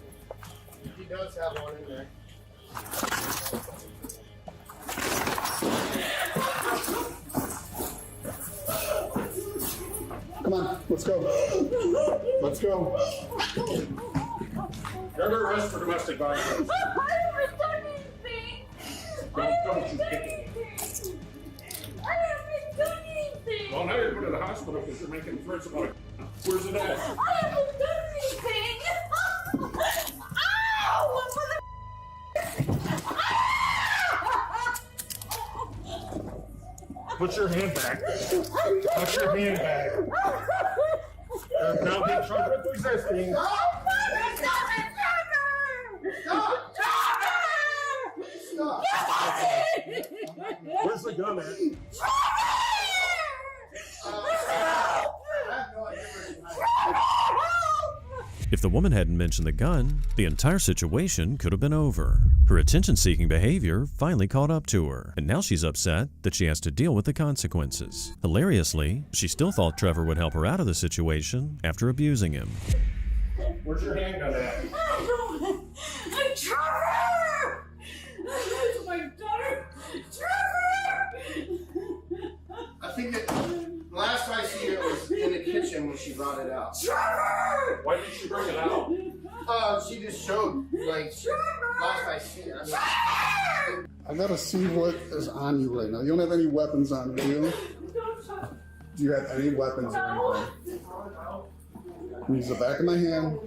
He does have one in there. Come on, let's go. Let's go. You're under arrest for domestic violence. I haven't done anything. Don't you kick it. I haven't done anything. Well, now you're going to the hospital because you're making threats about it. Where's it at? I haven't done anything. Ow! Put your hand back. Put your hand back. Now get trouble with resisting. Where's the gun at? If the woman hadn't mentioned the gun, the entire situation could have been over. Her attention-seeking behavior finally caught up to her, and now she's upset that she has to deal with the consequences. Hilariously, she still thought Trevor would help her out of the situation after abusing him. Where's your handgun at? Trevor! That's my daughter. Trevor! I think last I see it was in the kitchen when she brought it out. Trevor! Why did she bring it out? She just showed, like, last I see it. I gotta see what is on you right now. You don't have any weapons on you, do you? Do you have any weapons or anything? Use the back of my hand.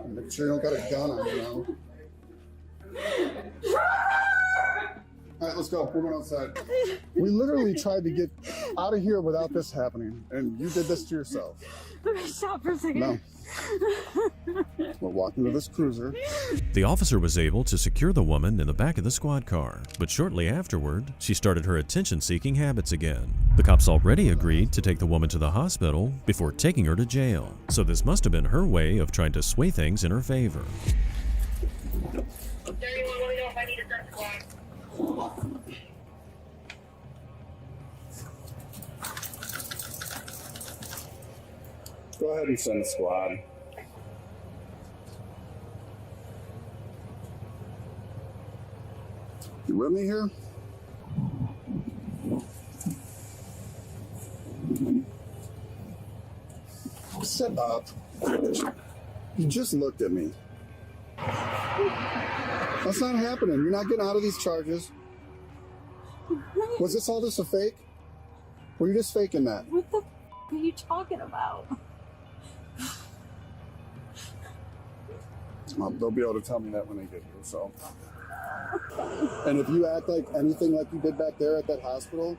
Make sure you don't got a gun on you now. All right, let's go. We're going outside. We literally tried to get out of here without this happening, and you did this to yourself. Okay, stop for a second. No. We're walking to this cruiser. The officer was able to secure the woman in the back of the squad car, but shortly afterward, she started her attention-seeking habits again. The cops already agreed to take the woman to the hospital before taking her to jail, so this must have been her way of trying to sway things in her favor. Go ahead and send the squad. You with me here? Sit up. You just looked at me. That's not happening. You're not getting out of these charges. Was this all just a fake? Were you just faking that? What the are you talking about? Well, they'll be able to tell me that when they get here, so. And if you act like anything like you did back there at that hospital,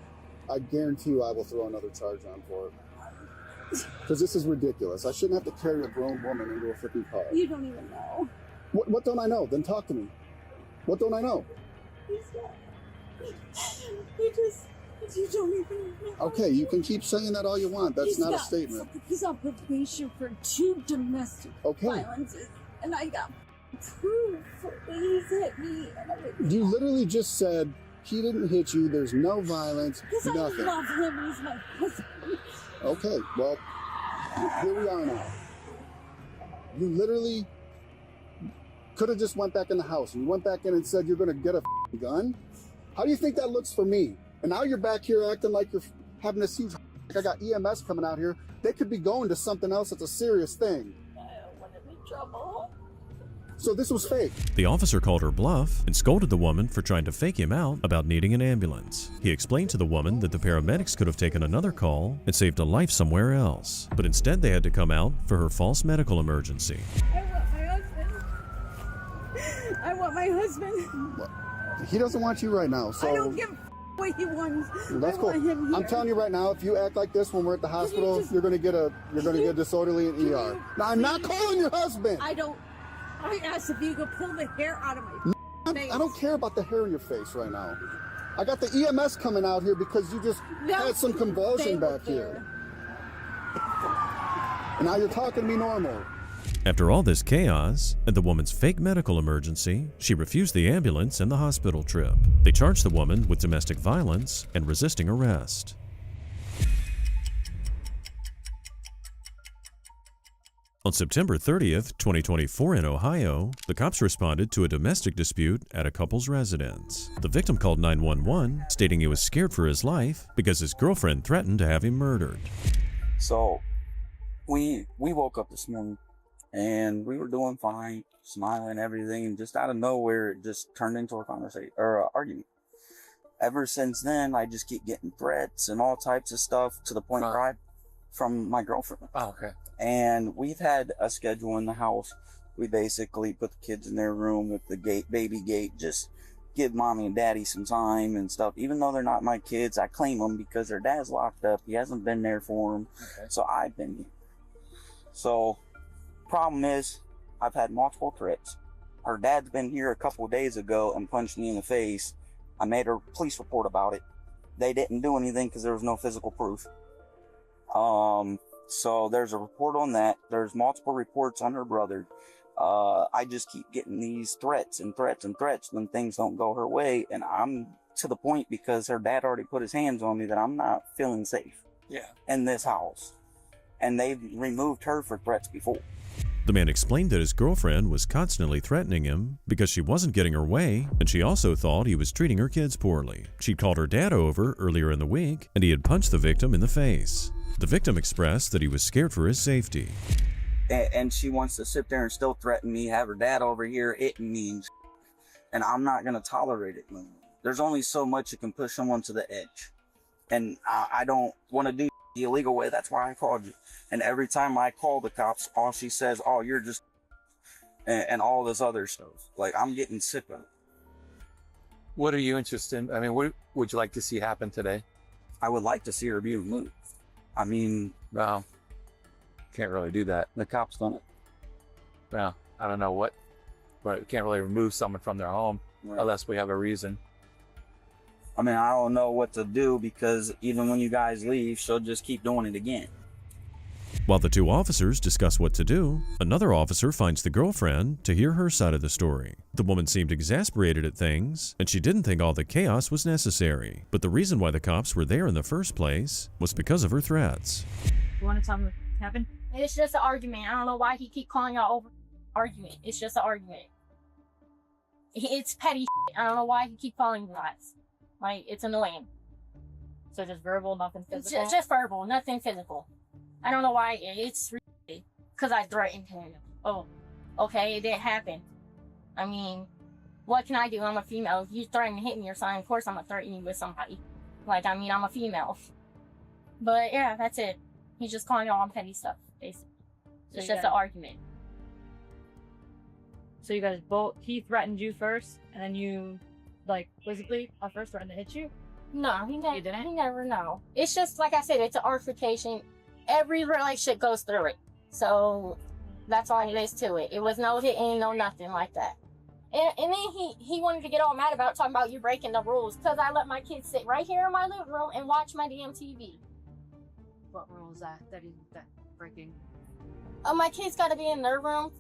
I guarantee you I will throw another charge on for it. Because this is ridiculous. I shouldn't have to carry a grown woman into a freaking car. You don't even know. What don't I know? Then talk to me. What don't I know? You don't even know. Okay, you can keep saying that all you want. That's not a statement. He's on probation for 2 domestic violences, and I got proof that he's hit me and everything. You literally just said he didn't hit you. There's no violence. Because Nothing. I love him and he's my husband. Okay, well, here we are now. You literally could have just went back in the house. You went back in and said you're going to get a gun. How do you think that looks for me? And now you're back here acting like you're having this huge. I got EMS coming out here. They could be going to something else that's a serious thing. I don't want to be trouble. So this was fake. The officer called her bluff and scolded the woman for trying to fake him out about needing an ambulance. He explained to the woman that the paramedics could have taken another call and saved a life somewhere else, but instead they had to come out for her false medical emergency. I want my husband. He doesn't want you right now, so. I don't give a what he wants. Well, that's I cool. want him here. I'm telling you right now, if you act like this when we're at the hospital, you're gonna get disorderly in ER. Now I'm not calling your husband. I asked if you could pull the hair out of my face. I don't care about the hair in your face right now. I got the EMS coming out here because you just had some convulsion back here. And now you're talking to me normal. After all this chaos and the woman's fake medical emergency, she refused the ambulance and the hospital trip. They charged the woman with domestic violence and resisting arrest. On September 30th, 2024 in Ohio, the cops responded to a domestic dispute at a couple's residence. The victim called 911, stating he was scared for his life because his girlfriend threatened to have him murdered. So, we woke up this morning and we were doing fine, smiling, everything, and just out of nowhere, it just turned into a conversation or an argument. Ever since then, I just keep getting threats and all types of stuff to the point where I, from my girlfriend. Oh, okay. And we've had a schedule in the house. We basically put the kids in their room with the baby gate, just give mommy and daddy some time and stuff. Even though they're not my kids, I claim them because their dad's locked up. He hasn't been there for them. Okay. So I've been here. So problem is, I've had multiple threats. Her dad's been here a couple of days ago and punched me in the face. I made a police report about it. They didn't do anything because there was no physical proof. So there's a report on that. There's multiple reports on her brother. I just keep getting these threats and threats and threats when things don't go her way. And I'm to the point because her dad already put his hands on me that I'm not feeling safe in this house. And they've removed her for threats before. The man explained that his girlfriend was constantly threatening him because she wasn't getting her way, and she also thought he was treating her kids poorly. She'd called her dad over earlier in the week, and he had punched the victim in the face. The victim expressed that he was scared for his safety. And she wants to sit there and still threaten me, have her dad over here hitting me, and I'm not going to tolerate it. There's only so much you can push someone to the edge, and I don't want to do the illegal way. That's why I called you. And every time I call the cops, all she says, oh, you're just, and all this other stuff. Like, I'm getting sick of it. What are you interested in? I mean, what would you like to see happen today? I would like to see her be removed. I mean, Well, can't really do that. the cops done it. Well, I don't know what, but we can't really remove someone from their home unless we have a reason. I mean, I don't know what to do because even when you guys leave, she'll just keep doing it again. While the two officers discuss what to do, another officer finds the girlfriend to hear her side of the story. The woman seemed exasperated at things, and she didn't think all the chaos was necessary. But the reason why the cops were there in the first place was because of her threats. You want to tell me what happened? It's just an argument. I don't know why he keep calling y'all over argument. It's just an argument. It's petty shit. I don't know why he keep calling you guys. Like, it's annoying. So just verbal, nothing physical? Just verbal, nothing physical. I don't know why. It's because I threatened him. Oh, okay, it didn't happen. I mean, what can I do? I'm a female. If you threaten to hit me or something, of course I'm going to threaten you with somebody. Like, I mean, I'm a female. But yeah, that's it. He's just calling y'all on petty stuff, basically. So It's just an argument. So you guys both, he threatened you first, and then you, like, physically at first threatened to hit you? No, he never know. It's just, like I said, it's an altercation. Every relationship goes through it. So that's all it is to it. It was no hitting, no nothing like that. And then he wanted to get all mad about talking about you breaking the rules because I let my kids sit right here in my living room and watch my damn TV. What rule is that he's breaking? My kids got to be in their room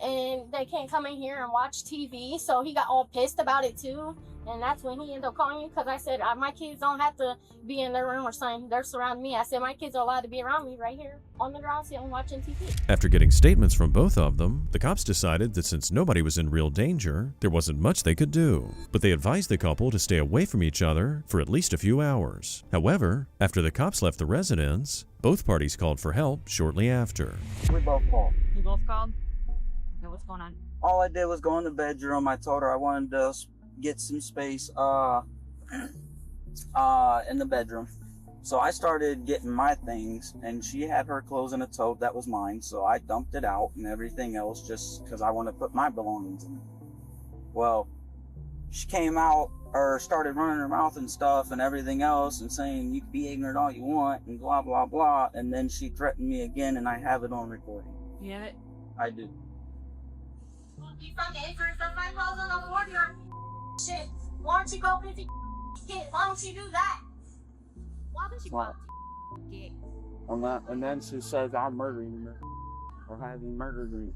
and they can't come in here and watch TV. So he got all pissed about it too. And that's when he ended up calling me because I said, my kids don't have to be in their room or something. They're surrounding me. I said, my kids are allowed to be around me right here on the ground sitting watching TV. After getting statements from both of them, the cops decided that since nobody was in real danger, there wasn't much they could do. But they advised the couple to stay away from each other for at least a few hours. However, after the cops left the residence, both parties called for help shortly after. We both called. You both called? Okay, what's going on? All I did was go in the bedroom. I told her I wanted to get some space in the bedroom. So I started getting my things, and she had her clothes in a tote that was mine, so I dumped it out and everything else just because I want to put my belongings in it. Well, she came out or started running her mouth and stuff and everything else and saying you can be ignorant all you want and blah blah blah, and then she threatened me again, and I have it on recording. You have it? I do. You fucking ignorant of my clothes on the floor, you're shit. Why don't you go with your kid? Why don't you do that? Why don't you Well, and then she says I'm murdering her or having murdered me.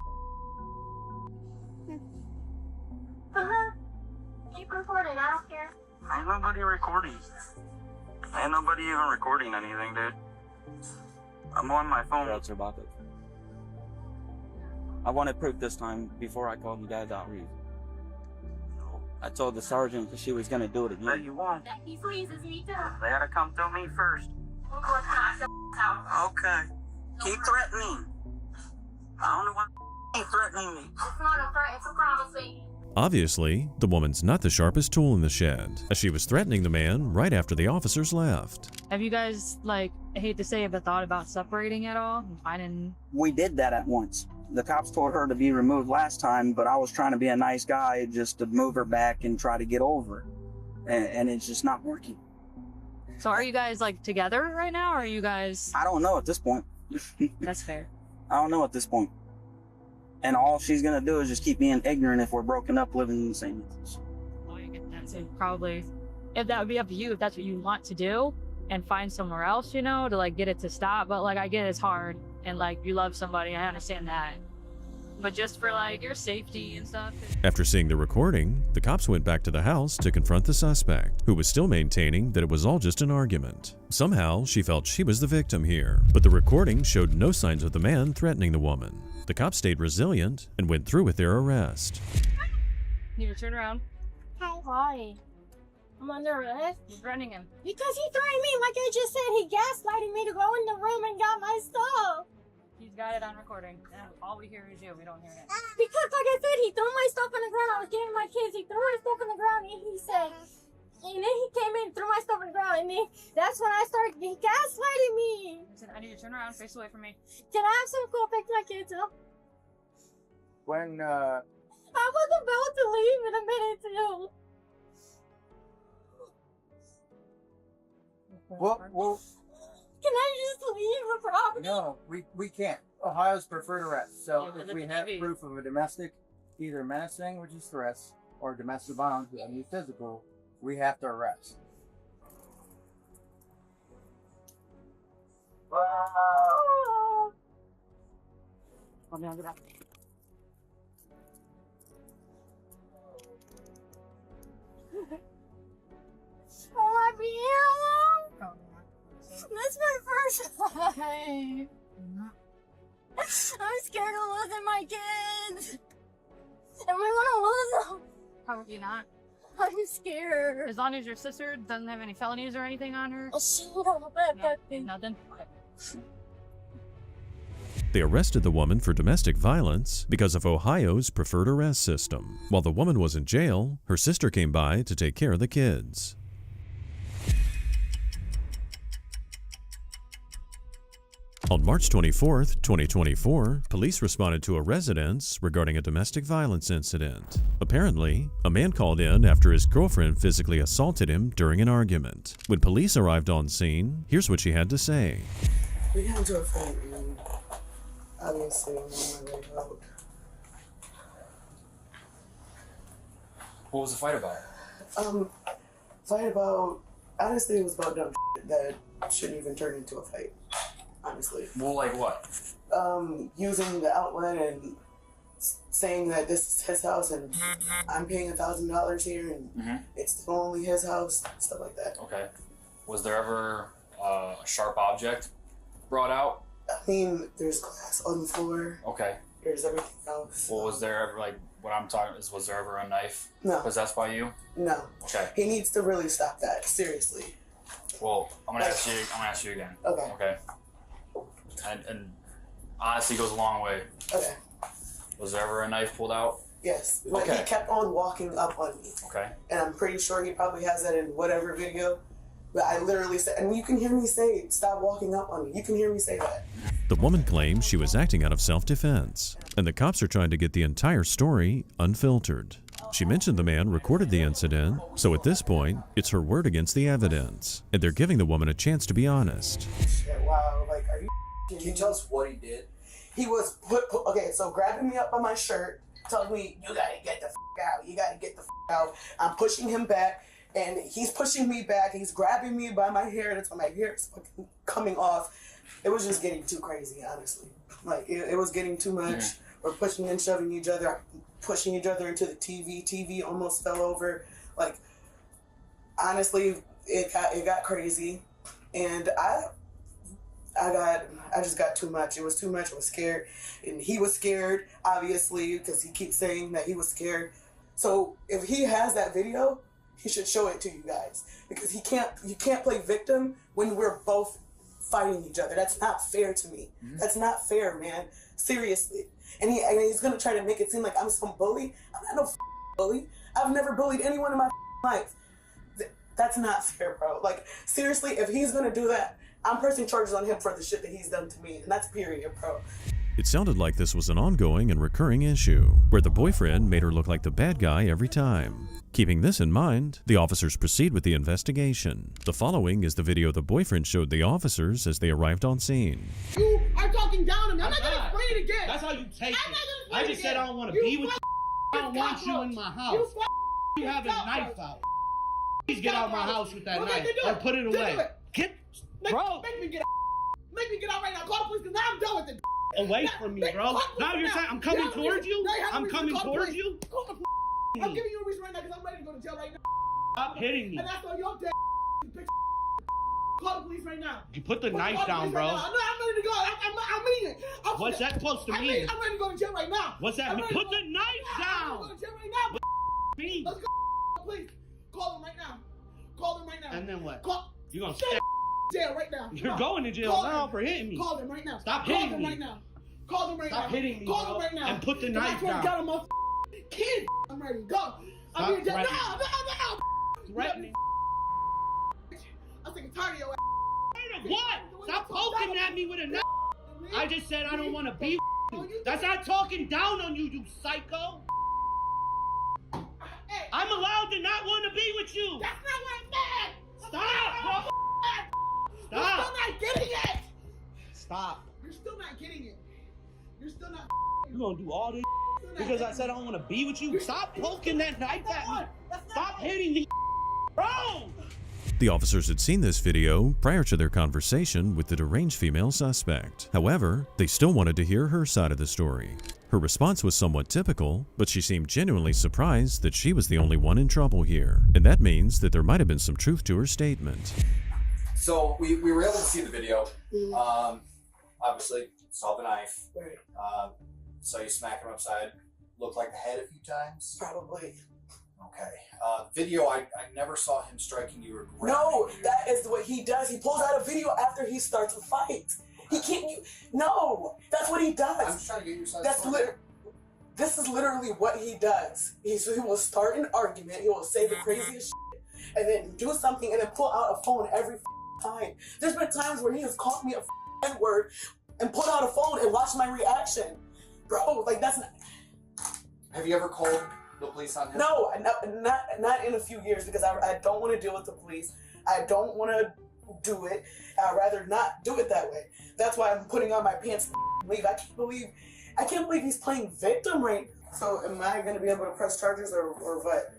Keep recording, I don't care. Ain't nobody recording. Ain't nobody even recording anything, dude. I'm on my phone. That's about it. I wanted proof this time before I called you guys out. I told the sergeant that she was gonna do it again. That you want. That he freezes me too. They had to come through me first. We'll go to the house. Okay. Keep threatening. I don't know why keep threatening me. It's not a threat, it's a promising. Obviously, the woman's not the sharpest tool in the shed, as she was threatening the man right after the officers left. Have you guys, like, I hate to say it, but thought about separating at all? We did that at once. The cops told her to be removed last time, but I was trying to be a nice guy just to move her back and try to get over it. And it's just not working. So are you guys, like, together right now, or are you guys... I don't know at this point. That's fair. I don't know at this point. And all she's gonna do is just keep being ignorant if we're broken up living in the same house. That's it, probably. If that would be up to you, if that's what you want to do, and find somewhere else, you know, to, like, get it to stop. But, like, I get it's hard, and, like, you love somebody, I understand that. But just for, like, your safety and stuff. After seeing the recording, the cops went back to the house to confront the suspect, who was still maintaining that it was all just an argument. Somehow, she felt she was the victim here, but the recording showed no signs of the man threatening the woman. The cops stayed resilient and went through with their arrest. You turn around. Hi. I'm under arrest. You're threatening him. Because he threatened me, like I just said, he gaslighted me to go in the room and got my stuff. He's got it on recording. And all we hear is you. We don't hear it. Because, like I said, he threw my stuff on the ground. I was getting my kids. He threw my stuff on the ground, and he said, and then he came in, threw my stuff on the ground, and then that's when I started. He gaslighted me. Listen, I need you to turn around, face away from me. Can I have some cool pick my kids up? When I was about to leave in a minute too. Well, Can I just leave the property? no, we can't. Ohio's preferred arrest. So if we have proof of a domestic, either menacing, which is threats, or domestic violence, I mean physical, we have to arrest. Oh, let me alone. That's my first time. I'm scared of losing my kids. Am I gonna lose them? Probably not. I'm scared. As long as your sister doesn't have any felonies or anything on her. Oh, shut up. Nothing. They arrested the woman for domestic violence because of Ohio's preferred arrest system. While the woman was in jail, her sister came by to take care of the kids. On March 24th, 2024, police responded to a residence regarding a domestic violence incident. Apparently, a man called in after his girlfriend physically assaulted him during an argument. When police arrived on scene, here's what she had to say. We got into a fight and obviously I'm on my way out. What was the fight about? Honestly, it was about dumb shit that shouldn't even turn into a fight. Honestly. Well, like what? Using the outlet and saying that this is his house and I'm paying $1,000 here and it's only his house, stuff like that. Okay. Was there ever a sharp object brought out? I mean, there's glass on the floor. Okay. There's everything else. Well, was there ever, like, what I'm talking is, was there ever a knife No. possessed by you? No. Okay. He needs to really stop that. Seriously. Well, I'm gonna ask you again. Okay. Okay. And honesty goes a long way. Okay. Was there ever a knife pulled out? Yes. But Okay. he kept on walking up on me. Okay. And I'm pretty sure he probably has that in whatever video. But I literally said, and you can hear me say, stop walking up on me. You can hear me say that. The woman claims she was acting out of self-defense, and the cops are trying to get the entire story unfiltered. She mentioned the man recorded the incident, so at this point, it's her word against the evidence, and they're giving the woman a chance to be honest. Shit, wow, like, are you Can you tell us what he did? He was okay, so grabbing me up by my shirt, telling me, you gotta get the out, you gotta get the out. I'm pushing him back, and he's pushing me back, he's grabbing me by my hair, that's why my hair is fucking coming off. It was just getting too crazy, honestly. Like, it was getting too much. Yeah. We're pushing and shoving each other, pushing each other into the TV. TV almost fell over. Like, honestly, it got crazy. And I just got too much. It was too much. I was scared. And he was scared, obviously, because he keeps saying that he was scared. So if he has that video, he should show it to you guys. Because you can't play victim when we're both fighting each other. That's not fair to me. That's not fair, man. Seriously. And he's gonna try to make it seem like I'm some bully. I'm not no bully. I've never bullied anyone in my life. That's not fair, bro. Like, seriously, if he's gonna do that, I'm pressing charges on him for the shit that he's done to me. And that's period, bro. It sounded like this was an ongoing and recurring issue, where the boyfriend made her look like the bad guy every time. Keeping this in mind, the officers proceed with the investigation. The following is the video the boyfriend showed the officers as they arrived on scene. You are talking down to me. I'm not gonna explain it again. That's how you take it. I just said I don't want to You be with you. I don't want you in my house. You have a knife out. Please get out of my house with that knife or put it away. Bro. Make me get out. Make me get out right now. Call the police because now I'm done with it. Away from me, bro. Now you're saying I'm coming towards you? I'm coming towards you? Call the police. I'm giving you a reason right now because I'm ready to go to jail right now. Stop hitting me. And that's all your dead bitch. Call the police right now. You put the knife down, bro. I'm ready to go. I mean it. What's that supposed to mean? I'm ready to go to jail right now. What's that mean? Put the knife down. I'm ready to go to jail right now. Let's go, please. Call them right now. Call them right now. And then what? You're going to stay jail right now. You're going to jail now for hitting me. Call them right now. Stop hitting me. Call them right now. Call them right now. Stop hitting me, Call bro. them right now. And put the knife down. Got him off kid. I'm ready. Go. I'm here. No. Threatening. I'm sick and tired of your ass. What? Stop poking at me with a knife. I just said I don't want to be with you. That's not talking down on you, you psycho. I'm allowed to not want to be with you. That's not what I meant. Stop, bro. Stop. You're still not getting it. Stop. You're still not getting it. You're still not. You gonna do all this because I said I don't want to be with you? Stop poking that knife at me. Stop hitting me, bro. The officers had seen this video prior to their conversation with the deranged female suspect. However, they still wanted to hear her side of the story. Her response was somewhat typical, but she seemed genuinely surprised that she was the only one in trouble here. And that means that there might have been some truth to her statement. So we were able to see the video. Obviously, saw the knife. Right. Saw you smack him upside. Looked like the head a few times. Probably. Okay. Video, I never saw him striking you or grabbing No, you. that is what he does. He pulls out a video after he starts a fight. He can't. No, that's what he does. I'm just trying to get your side. This is literally what he does. He will start an argument. He will say the craziest shit, and then do something, and then pull out a phone every time. There's been times where he has called me a N-word and pulled out a phone and watched my reaction, bro. Like that's not. Have you ever called the police on him? No, not in a few years because I don't want to deal with the police. I don't want to do it. I'd rather not do it that way. That's why I'm putting on my pants and leave. I can't believe he's playing victim right now. So am I going to be able to press charges or what?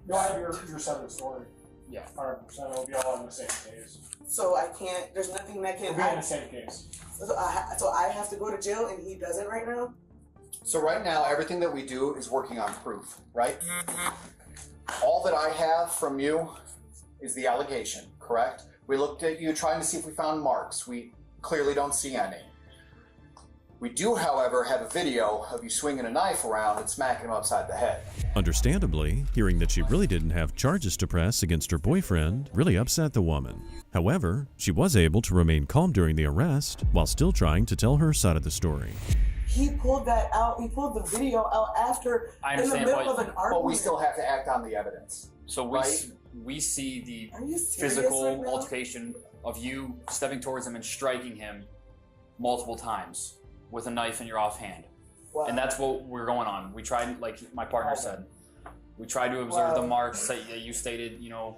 You'll have your side of the story. Yeah, 100%. It'll be all in the same case. So I can't. There's nothing that can. It'll be in the same case. So I have to go to jail and he doesn't right now. So right now, everything that we do is working on proof, right? All that I have from you is the allegation, correct? We looked at you trying to see if we found marks. We clearly don't see any. We do, however, have a video of you swinging a knife around and smacking him upside the head. Understandably, hearing that she really didn't have charges to press against her boyfriend really upset the woman. However, she was able to remain calm during the arrest while still trying to tell her side of the story. He pulled that out. He pulled the video out after in the middle of an argument. But we still have to act on the evidence. So we see the Are you serious physical right now? altercation of you stepping towards him and striking him multiple times with a knife in your offhand. Wow. And that's what we're going on. We tried, like my partner said, we tried to observe the marks that you stated, you know.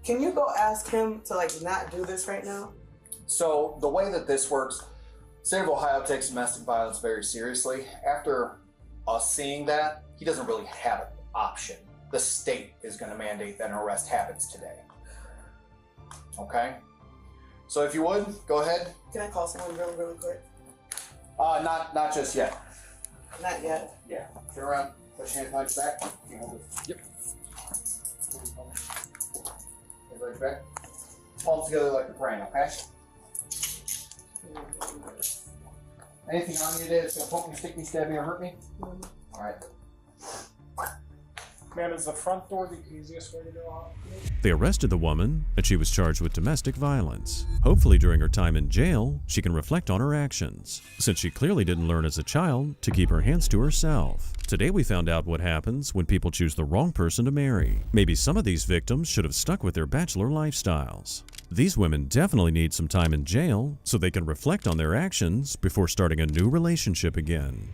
Can you go ask him to like not do this right now? So the way that this works, State of Ohio takes domestic violence very seriously. After us seeing that, he doesn't really have an option. The state is going to mandate that an arrest happens today. Okay? So if you would, go ahead. Can I call someone really quick? Not just yet. Not yet. Yeah. Turn around. Put your hands behind your back. You hold it. Yep. Hands behind your back. Palms together like you're praying, okay? Anything on you today that's going to poke me, stick me, stab me, or hurt me? Alright. Ma'am, is the front door the easiest way to go out? They arrested the woman, and she was charged with domestic violence. Hopefully during her time in jail, she can reflect on her actions, since she clearly didn't learn as a child to keep her hands to herself. Today we found out what happens when people choose the wrong person to marry. Maybe some of these victims should have stuck with their bachelor lifestyles. These women definitely need some time in jail so they can reflect on their actions before starting a new relationship again.